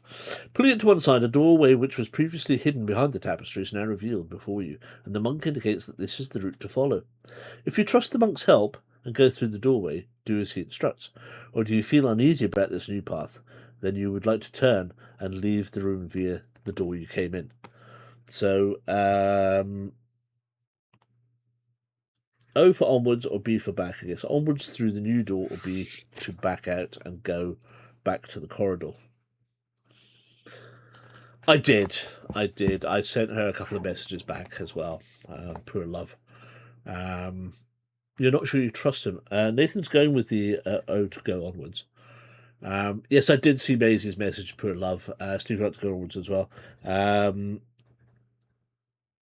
Pulling it to one side, a doorway which was previously hidden behind the tapestry is now revealed before you, and the monk indicates that this is the route to follow. If you trust the monk's help and go through the doorway, do as he instructs. Or do you feel uneasy about this new path, then you would like to turn and leave the room via the door you came in. So, O for onwards or B for back, I guess. Onwards through the new door or B to back out and go back to the corridor. I did. I sent her a couple of messages back as well. Poor love. You're not sure you trust him. Nathan's going with the O to go onwards. Yes, I did see Maisie's message, poor love. Steve got to go onwards as well.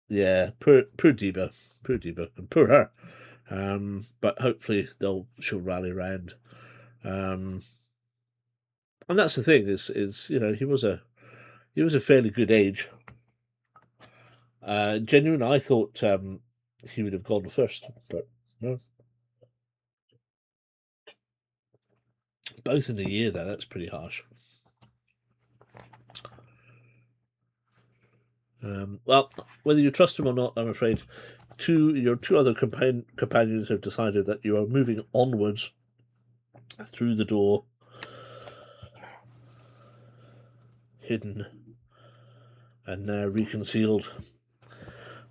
Yeah, poor Debo. Poor Debo. And poor her. But hopefully she'll rally around. And that's the thing, is he was a fairly good age. Genuine, I thought he would have gone first, but no. Both in a year, that's pretty harsh. Well, whether you trust him or not, I'm afraid your two other companions have decided that you are moving onwards through the door, hidden and now reconcealed.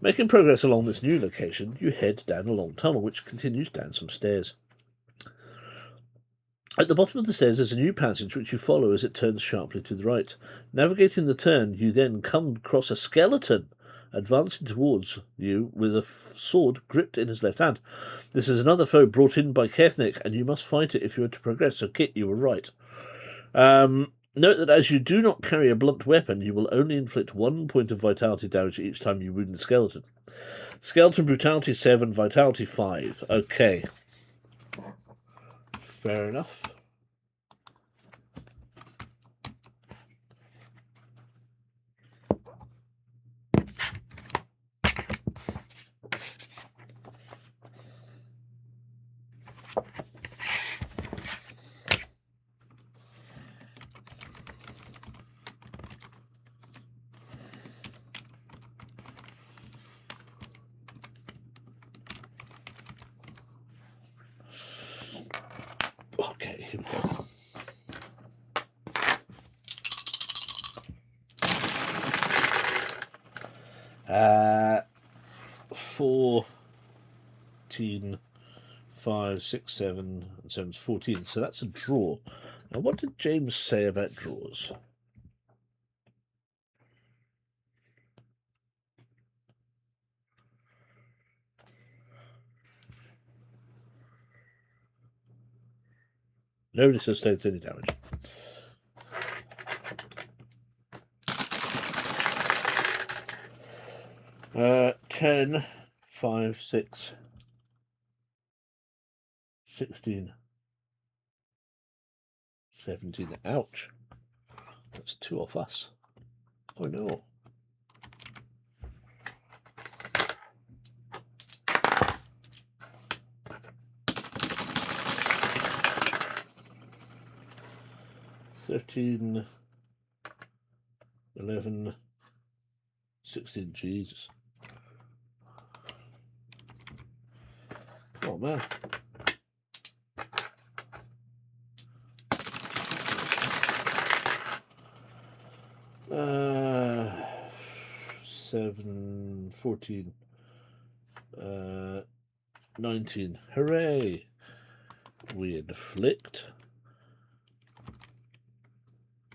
Making progress along this new location, you head down a long tunnel which continues down some stairs. At the bottom of the stairs is a new passage which you follow as it turns sharply to the right. Navigating the turn, you then come across a skeleton advancing towards you with a sword gripped in his left hand. This is another foe brought in by Kethnic, and you must fight it if you are to progress, so Kit, you were right. Note that as you do not carry a blunt weapon, you will only inflict 1 point of vitality damage each time you wound the skeleton. Skeleton brutality 7, vitality 5. Okay. Fair enough. Okay, here we go. Uh, 14, 5, 6, 7, and 7 is 14. So that's a draw. Now, what did James say about draws? Nobody sustains any damage. Uh, 10, 5, 6, 16, 17. Ouch. That's 2 off us. Oh no. $13, 11, 16. Jesus. Come on, man. Uh, 7, 14, 19. Hooray! We inflict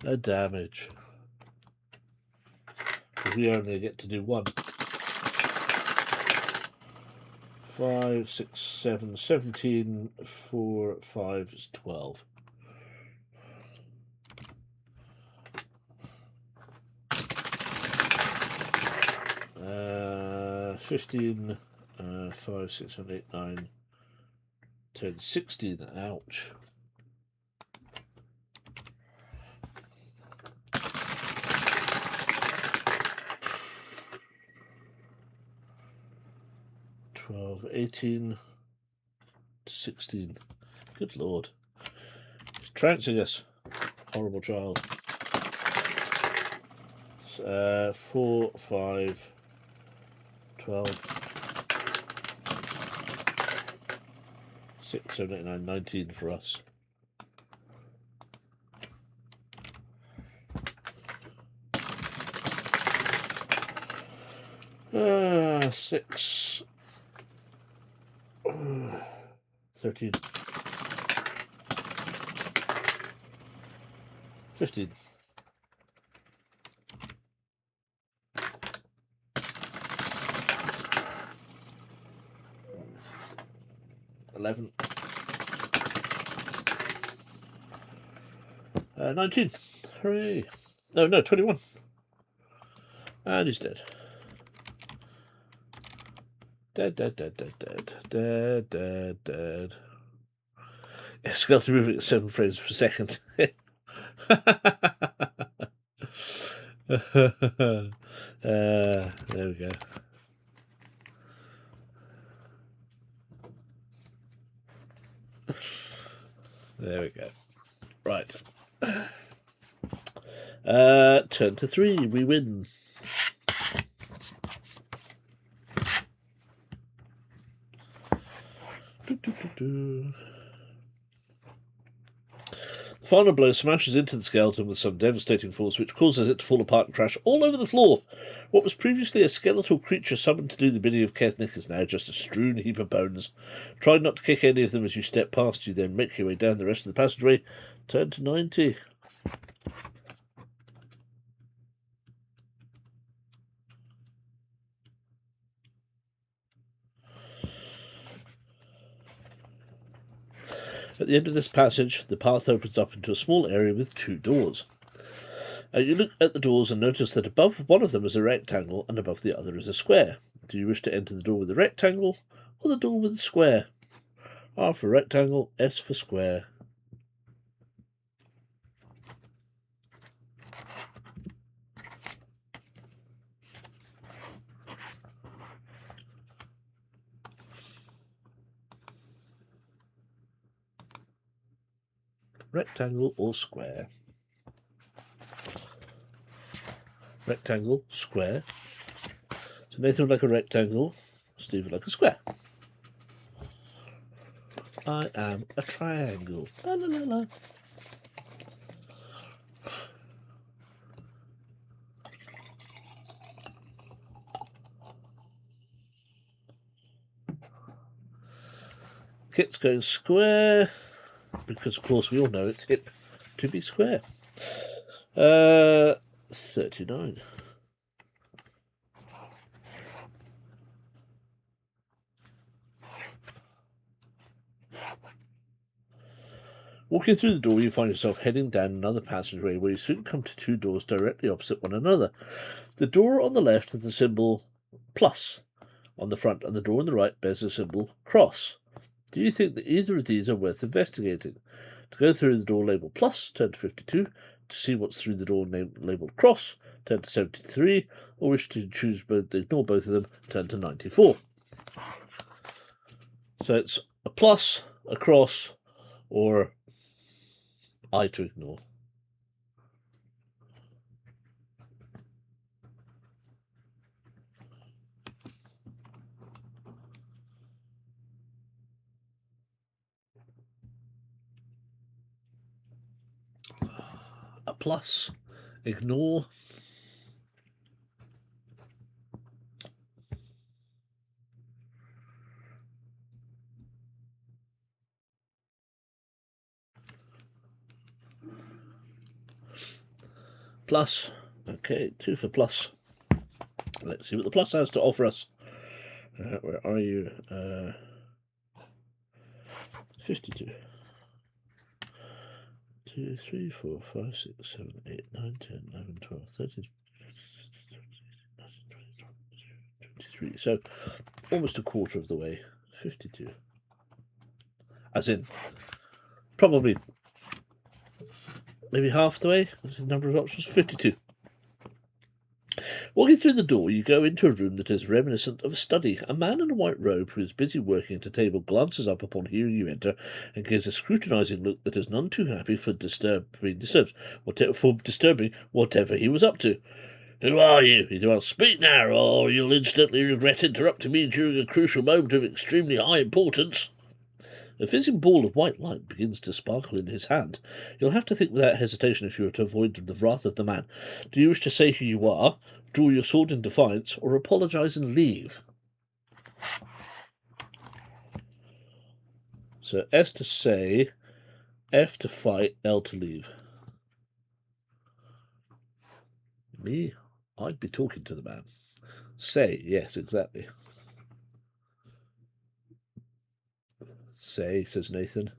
a damage. We only get to do 1. 5, 6, 7, 17, 4, 5 is 12. Uh, 15, 5, 6, 7, 8, 9, 10, 16. Ouch. $12, 18, 16. Good lord. He's trouncing us. Horrible child. 4, 5, 12, 6, 7, 8, 9, 19 for us. Six, 13, 15. 11. 19. Hooray. No, 21. And he's dead. Dead. It's got to move it at 7 frames per second. There we go. There we go. Right. Turn to 3. We win. The final blow smashes into the skeleton with some devastating force, which causes it to fall apart and crash all over the floor. What was previously a skeletal creature summoned to do the bidding of Kethnic is now just a strewn heap of bones. Try not to kick any of them as you step past. You then make your way down the rest of the passageway. Turn to 90. At the end of this passage, the path opens up into a small area with 2 doors. You look at the doors and notice that above one of them is a rectangle and above the other is a square. Do you wish to enter the door with the rectangle or the door with the square? R for rectangle, S for square. Rectangle or square? Rectangle, square. So Nathan would like a rectangle, Steve would like a square. I am a triangle. La la la la. Kit's going square, because of course we all know it's hip to be square. 39. Walking through the door, you find yourself heading down another passageway where you soon come to 2 doors directly opposite one another. The door on the left has the symbol plus on the front, and the door on the right bears the symbol cross. Do you think that either of these are worth investigating? To go through the door labelled plus, turn to 52. To see what's through the door labelled cross, turn to 73. Or wish to ignore both of them, turn to 94. So it's a plus, a cross, or I to ignore. A plus, ignore. Plus. Okay, 2 for plus. Let's see what the plus has to offer us. Where are you? 52. 2, 3, 4, 5, 6, 7, 8, 9, 10, 11, 12, 13, 23. So almost a quarter of the way. 52. As in, probably maybe half the way. That's the number of options. 52. Walking through the door, you go into a room that is reminiscent of a study. A man in a white robe who is busy working at a table glances up upon hearing you enter and gives a scrutinizing look that is none too happy for disturbing whatever he was up to. "Who are you?" he demands. "Speak now, or you'll instantly regret interrupting me during a crucial moment of extremely high importance." A fizzing ball of white light begins to sparkle in his hand. You'll have to think without hesitation if you are to avoid the wrath of the man. Do you wish to say who you are, draw your sword in defiance, or apologise and leave? So S to say, F to fight, L to leave. Me? I'd be talking to the man. Say, yes, exactly. Say, says Nathan.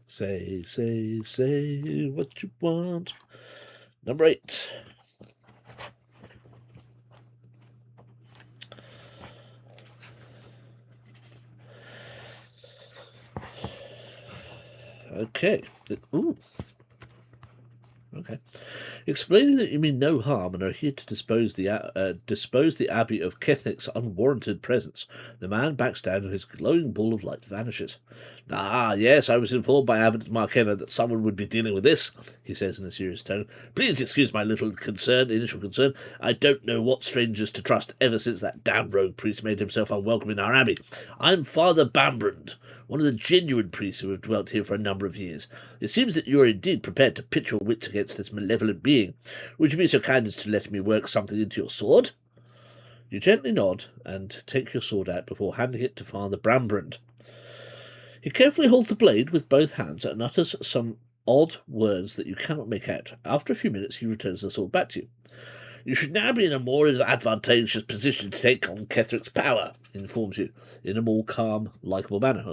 Say what you want. Number 8. Okay. Ooh. Okay. Explaining that you mean no harm and are here to dispose the Abbey of Kethnick's unwarranted presence, the man backs down and his glowing ball of light vanishes. "Ah, yes, I was informed by Abbot Markenna that someone would be dealing with this," he says in a serious tone. "Please excuse my initial concern. I don't know what strangers to trust ever since that damned rogue priest made himself unwelcome in our abbey. I'm Father Bambrand, one of the genuine priests who have dwelt here for a number of years. It seems that you are indeed prepared to pit your wits against this malevolent being. Would you be so kind as to let me work something into your sword?" You gently nod and take your sword out before handing it to Father Bambrand. He carefully holds the blade with both hands and utters some odd words that you cannot make out. After a few minutes, he returns the sword back to you. "You should now be in a more advantageous position to take on Ketherick's power," he informs you, in a more calm, likeable manner.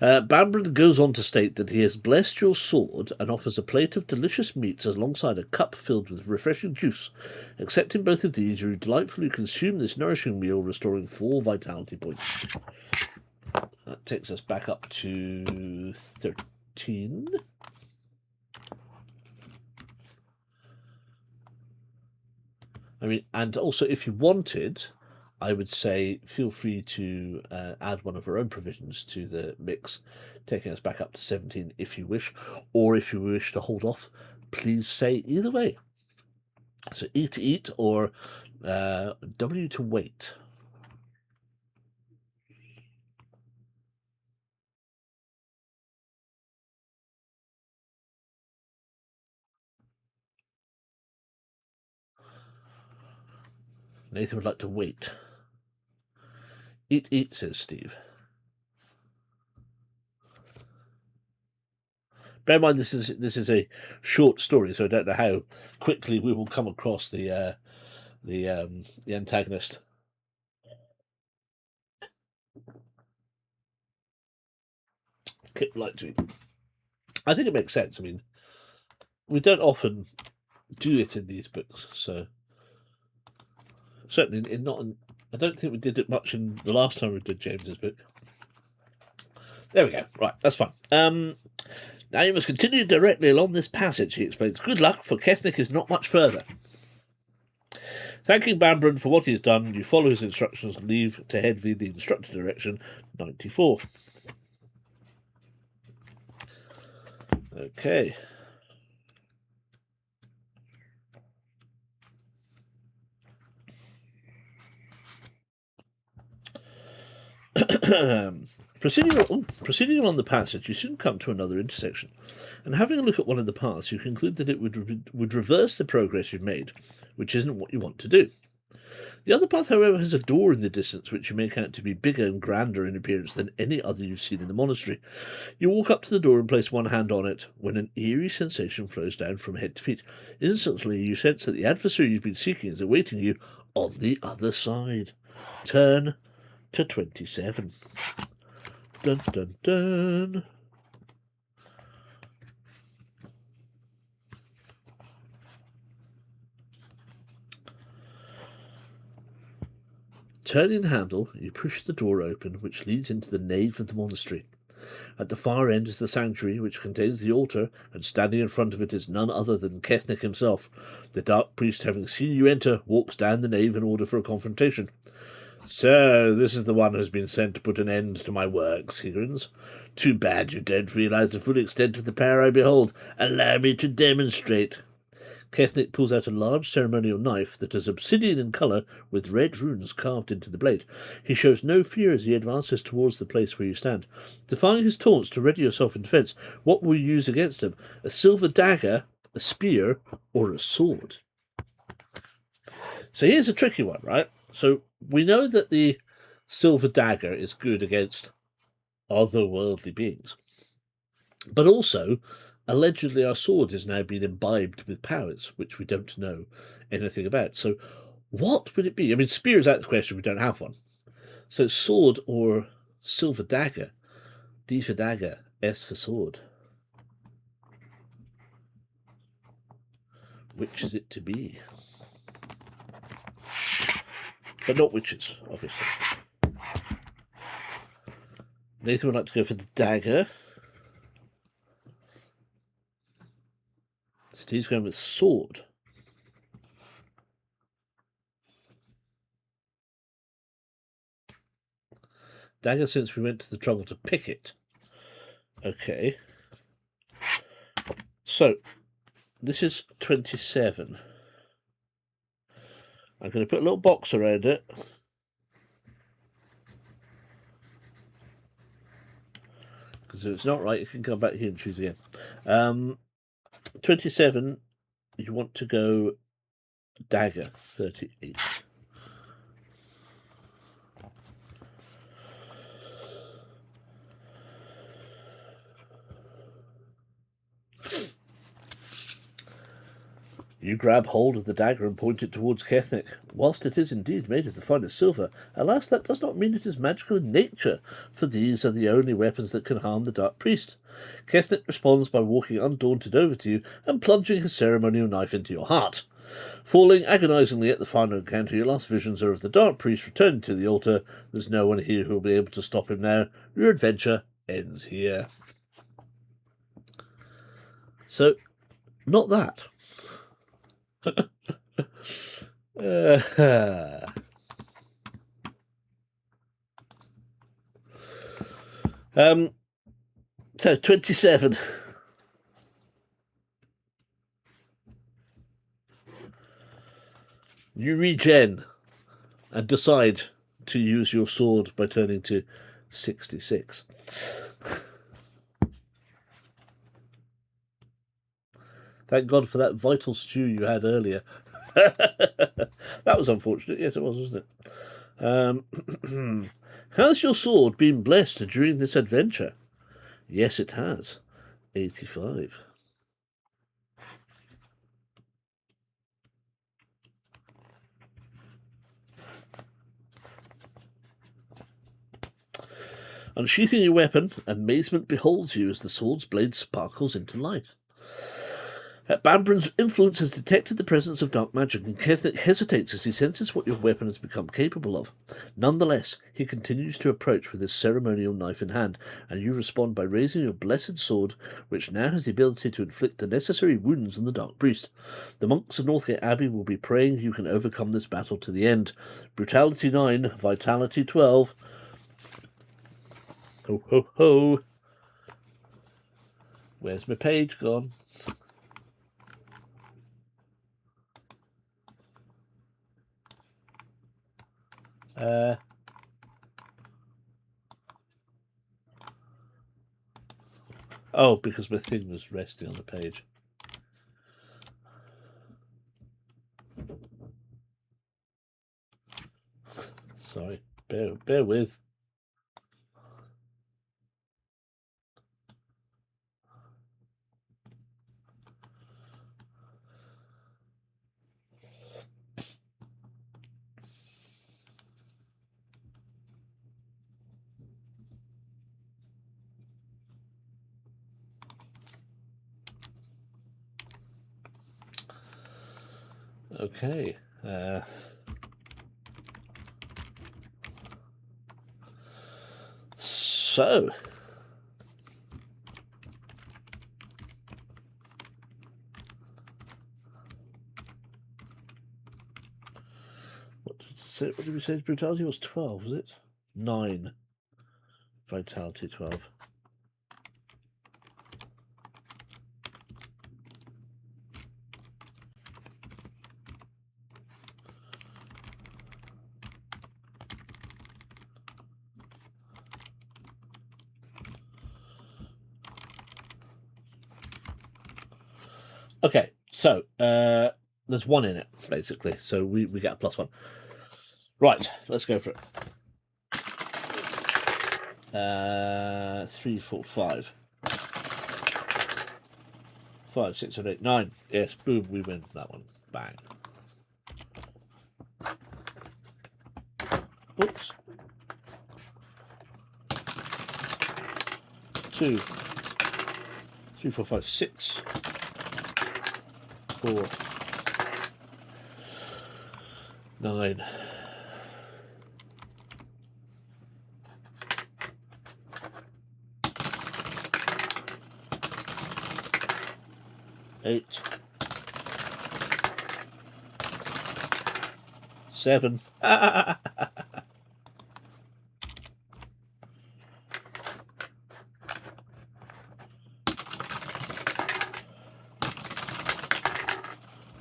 Bambrand goes on to state that he has blessed your sword and offers a plate of delicious meats alongside a cup filled with refreshing juice. Accepting both of these, you delightfully consume this nourishing meal, restoring 4 vitality points. That takes us back up to 13. I mean, and also if you wanted, I would say feel free to add one of our own provisions to the mix, taking us back up to 17 if you wish, or if you wish to hold off, please say either way. So E to eat or W to wait. Nathan would like to wait. Eat, says Steve. Bear in mind, this is a short story, so I don't know how quickly we will come across the antagonist. Kip like to eat. I think it makes sense. I mean, we don't often do it in these books, so certainly I don't think we did it much in the last time we did James's book. There we go. Right, that's fine. Now you must continue directly along this passage, he explains. Good luck, for Kethnick is not much further. Thanking Bambrand for what he has done, you follow his instructions and leave to head via the instructed direction 94. Okay. Proceeding along the passage, you soon come to another intersection, and having a look at one of the paths, you conclude that it would reverse the progress you've made, which isn't what you want to do. The other path, however, has a door in the distance which you make out to be bigger and grander in appearance than any other you've seen in the monastery. You walk up to the door and place one hand on it, when an eerie sensation flows down from head to feet. Instantly, you sense that the adversary you've been seeking is awaiting you on the other side. Turn to 27. Dun dun dun. Turning the handle, you push the door open, which leads into the nave of the monastery. At the far end is the sanctuary, which contains the altar, and standing in front of it is none other than Kethnic himself. The dark priest, having seen you enter, walks down the nave in order for a confrontation. So, this is the one who has been sent to put an end to my works, he grins. Too bad you don't realise the full extent of the power I behold. Allow me to demonstrate. Kethnic pulls out a large ceremonial knife that is obsidian in colour with red runes carved into the blade. He shows no fear as he advances towards the place where you stand. Defying his taunts to ready yourself in defence, what will you use against him? A silver dagger, a spear, or a sword? So here's a tricky one, right? So we know that the silver dagger is good against otherworldly beings. But also, allegedly our sword has now been imbibed with powers, which we don't know anything about. So what would it be? I mean, spear's out the question, we don't have one. So sword or silver dagger? D for dagger, S for sword. Which is it to be? But not witches, obviously. Nathan would like to go for the dagger. Steve's going with sword. Dagger, since we went to the trouble to pick it. Okay. So, this is 27. I'm going to put a little box around it. Because if it's not right, you can come back here and choose again. 27, you want to go dagger, 38. You grab hold of the dagger and point it towards Kethnic. Whilst it is indeed made of the finest silver, alas, that does not mean it is magical in nature, for these are the only weapons that can harm the Dark Priest. Kethnic responds by walking undaunted over to you and plunging his ceremonial knife into your heart. Falling agonisingly at the final encounter, your last visions are of the Dark Priest returning to the altar. There's no one here who will be able to stop him now. Your adventure ends here. So, not that. So 27. You regen and decide to use your sword by turning to 66. Thank God for that vital stew you had earlier. That was unfortunate. Yes, it was, wasn't it? Has your sword been blessed during this adventure? Yes, it has. 85. Unsheathing your weapon, amazement beholds you as the sword's blade sparkles into life. Bambrin's influence has detected the presence of dark magic, and Kethnic hesitates as he senses what your weapon has become capable of. Nonetheless, he continues to approach with his ceremonial knife in hand, and you respond by raising your blessed sword, which now has the ability to inflict the necessary wounds on the Dark Priest. The monks of Northgate Abbey will be praying you can overcome this battle to the end. Brutality 9, Vitality 12. Ho ho ho! Where's my page gone? Oh, because my thing was resting on the page. Sorry, bear with. Okay. So, what did we say? Brutality was 12, was it? 9. Vitality 12. Okay, so there's 1 in it, basically. So we get a +1. Right, let's go for it. 3, 4, 5. 5, 6, 7, 8, 9. Yes, boom, we win that one. Bang. Oops. 2, 3, 4, 5, 6. 4, 9. 8. 7.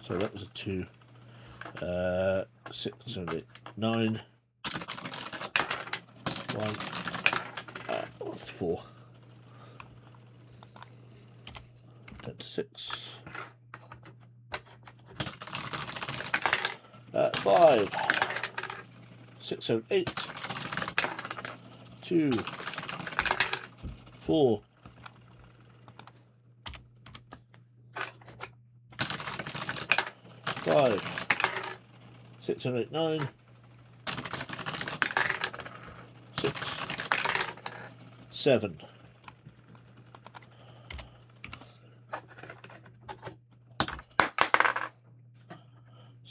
So that was a 2. 6, 7, 8, 9. 1. That's 4. 10 to 6. 5. 6, 7, 8. 2. 4. 5. 6, 7, 8, 9. 6. 7.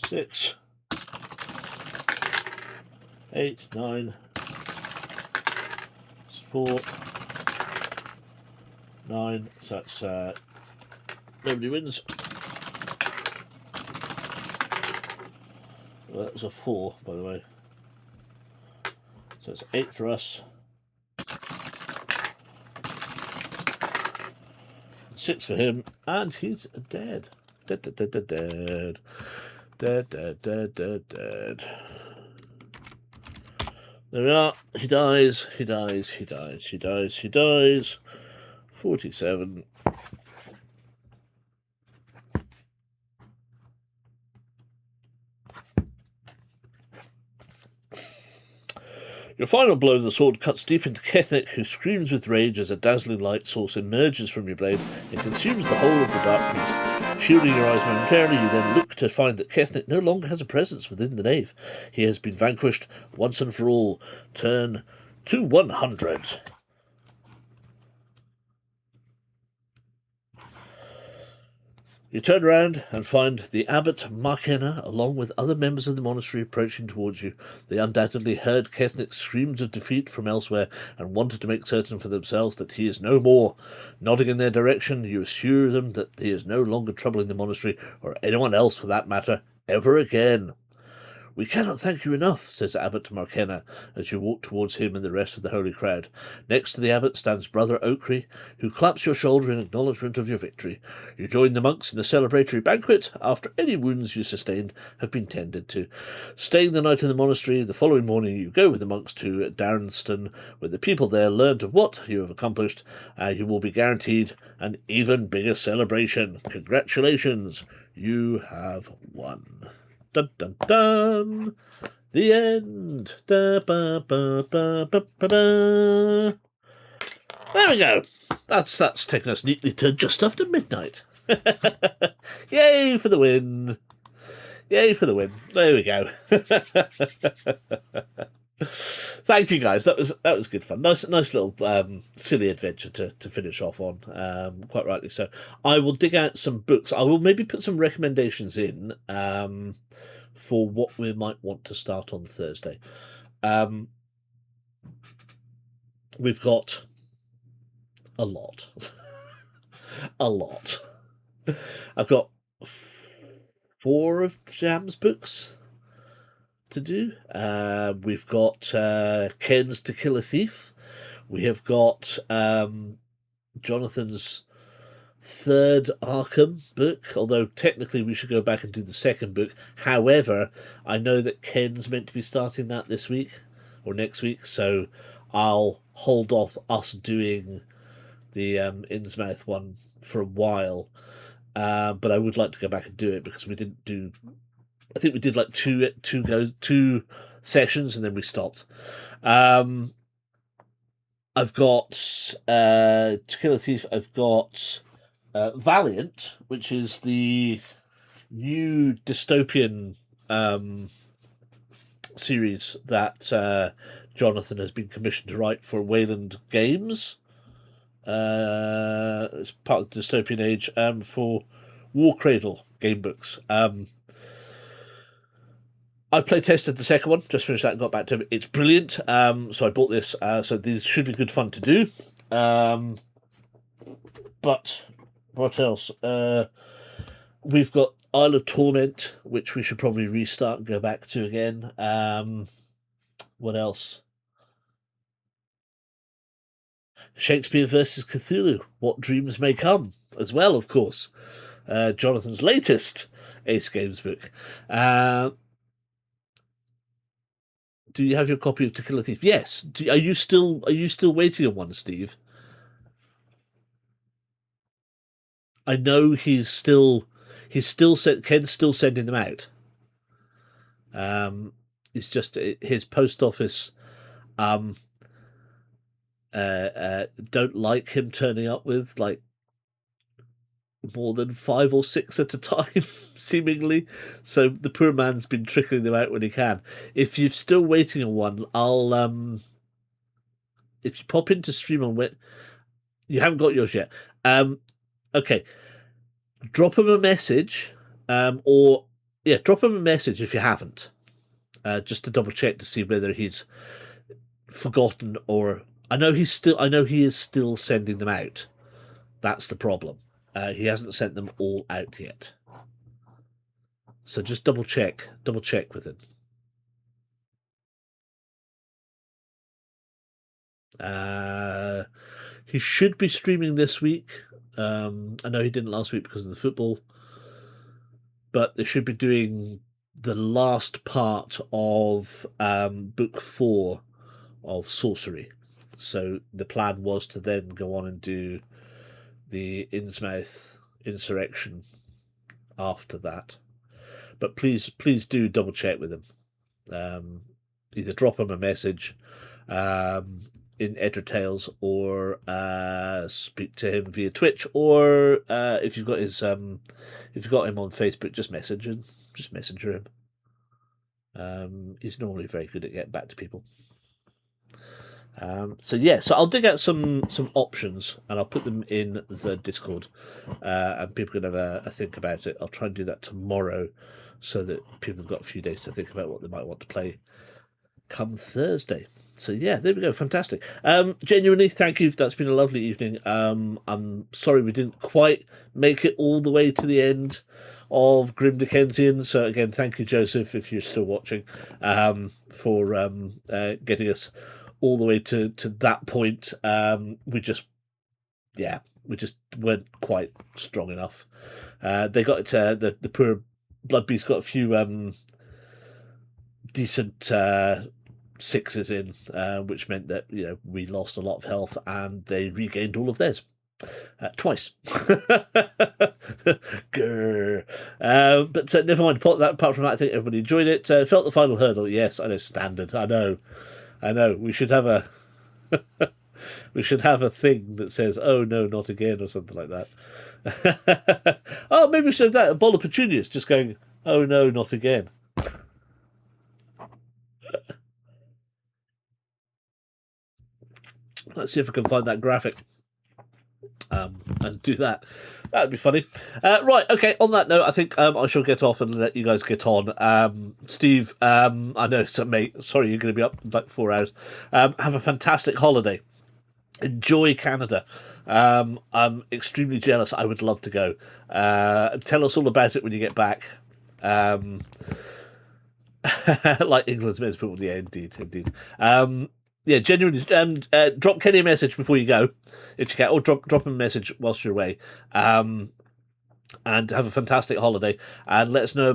6. 8, 9. 4. 9. So that's nobody wins. Well, that was a 4, by the way. So it's 8 for us. 6 for him, and he's dead. Dead, dead, dead, dead, dead. Dead, dead, dead, dead, dead. There we are. He dies, he dies, he dies, he dies, he dies. 47. Your final blow of the sword cuts deep into Kethnic, who screams with rage as a dazzling light source emerges from your blade and consumes the whole of the Dark Priest. Shielding your eyes momentarily, you then look to find that Kethnic no longer has a presence within the nave. He has been vanquished once and for all. Turn to 100. You turn round and find the abbot Markenna, along with other members of the monastery, approaching towards you. They undoubtedly heard Kethnic's screams of defeat from elsewhere and wanted to make certain for themselves that he is no more. Nodding in their direction, you assure them that he is no longer troubling the monastery, or anyone else for that matter, ever again. We cannot thank you enough, says Abbot Markenna, as you walk towards him and the rest of the holy crowd. Next to the abbot stands Brother Oakry, who claps your shoulder in acknowledgement of your victory. You join the monks in a celebratory banquet after any wounds you sustained have been tended to. Staying the night in the monastery, the following morning you go with the monks to Darnston, where the people there learn of what you have accomplished, and you will be guaranteed an even bigger celebration. Congratulations, you have won. Dun dun dun. The end. Da, ba, ba, ba, ba, ba, ba. There we go. That's taken us neatly to just after midnight. Yay for the win. Yay for the win. There we go. Thank you guys. That was good fun. Nice little silly adventure to finish off on. Quite rightly so. I will dig out some books. I will maybe put some recommendations in for what we might want to start on Thursday. we've got a lot. A lot. I've got 4 of Jam's books to do. We've got Ken's To Kill a Thief. We have got Jonathan's 3rd Arkham book, although technically we should go back and do the 2nd book. However, I know that Ken's meant to be starting that this week or next week, so I'll hold off us doing the Innsmouth one for a while. But I would like to go back and do it because we didn't do. I think we did like two sessions and then we stopped. I've got To Kill a Thief. I've got Valiant, which is the new dystopian series that Jonathan has been commissioned to write for Wayland Games. It's part of the dystopian age for War Cradle game books. I've play tested the 2nd one, just finished that and got back to it. It's brilliant. So I bought this. So these should be good fun to do. But what else? We've got Isle of Torment, which we should probably restart and go back to again. What else? Shakespeare versus Cthulhu, What Dreams May Come, as well, of course. Jonathan's latest Ace Games book. Do you have your copy of To Kill a Thief? Yes. Are you still waiting on one, Steve? I know Ken's still sending them out. It's just his post office don't like him turning up with like more than 5 or 6 at a time, seemingly. So the poor man's been trickling them out when he can. If you're still waiting on one, I'll if you pop into stream on Wit, you haven't got yours yet. Okay, drop him a message, drop him a message if you haven't, just to double check to see whether he's forgotten or. I know he is still sending them out. That's the problem. He hasn't sent them all out yet. So just double check with him. He should be streaming this week. I know he didn't last week because of the football, but they should be doing the last part of book 4 of Sorcery. So the plan was to then go on and do the Innsmouth Insurrection after that. But please do double check with him. Either drop him a message in Edra Tales or speak to him via Twitch, or if you've got him on Facebook, just messenger him. He's normally very good at getting back to people. So I'll dig out some options and I'll put them in the Discord, and people can have a think about it. I'll try and do that tomorrow so that people have got a few days to think about what they might want to play come Thursday. So there we go, fantastic. Genuinely, thank you. That's been a lovely evening. I'm sorry we didn't quite make it all the way to the end of Grim Dickensian. So again, thank you, Joseph, if you're still watching, for getting us all the way to that point. We just weren't quite strong enough. They got the poor Blood Beast got a few decent 6s in, which meant that we lost a lot of health, and they regained all of theirs twice. Grr. But never mind. Apart from that, I think everybody enjoyed it. Felt the final hurdle. Yes, I know, standard. I know. We should have a thing that says, "Oh no, not again," or something like that. Oh, maybe we should have that. A bowl of petunias just going, "Oh no, not again." Let's see if I can find that graphic and do that. That would be funny. Right, okay, on that note, I think I shall get off and let you guys get on. Steve, I know, mate, sorry you're going to be up in like 4 hours. Have a fantastic holiday. Enjoy Canada. I'm extremely jealous. I would love to go. Tell us all about it when you get back. Like England's men's football. Yeah, indeed. Yeah, genuinely. Drop Kenny a message before you go, if you can, or drop him a message whilst you're away. And have a fantastic holiday, and let us know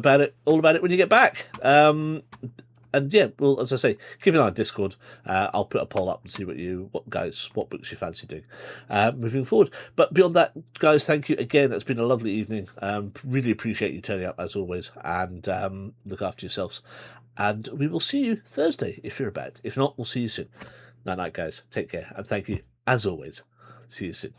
all about it when you get back. And yeah, well, as I say, keep an eye on Discord. I'll put a poll up and see what books you fancy doing moving forward. But beyond that, guys, thank you again. It's been a lovely evening. Really appreciate you turning up as always, and look after yourselves. And we will see you Thursday if you're about. If not, we'll see you soon. Night, guys. Take care, and thank you as always. See you soon.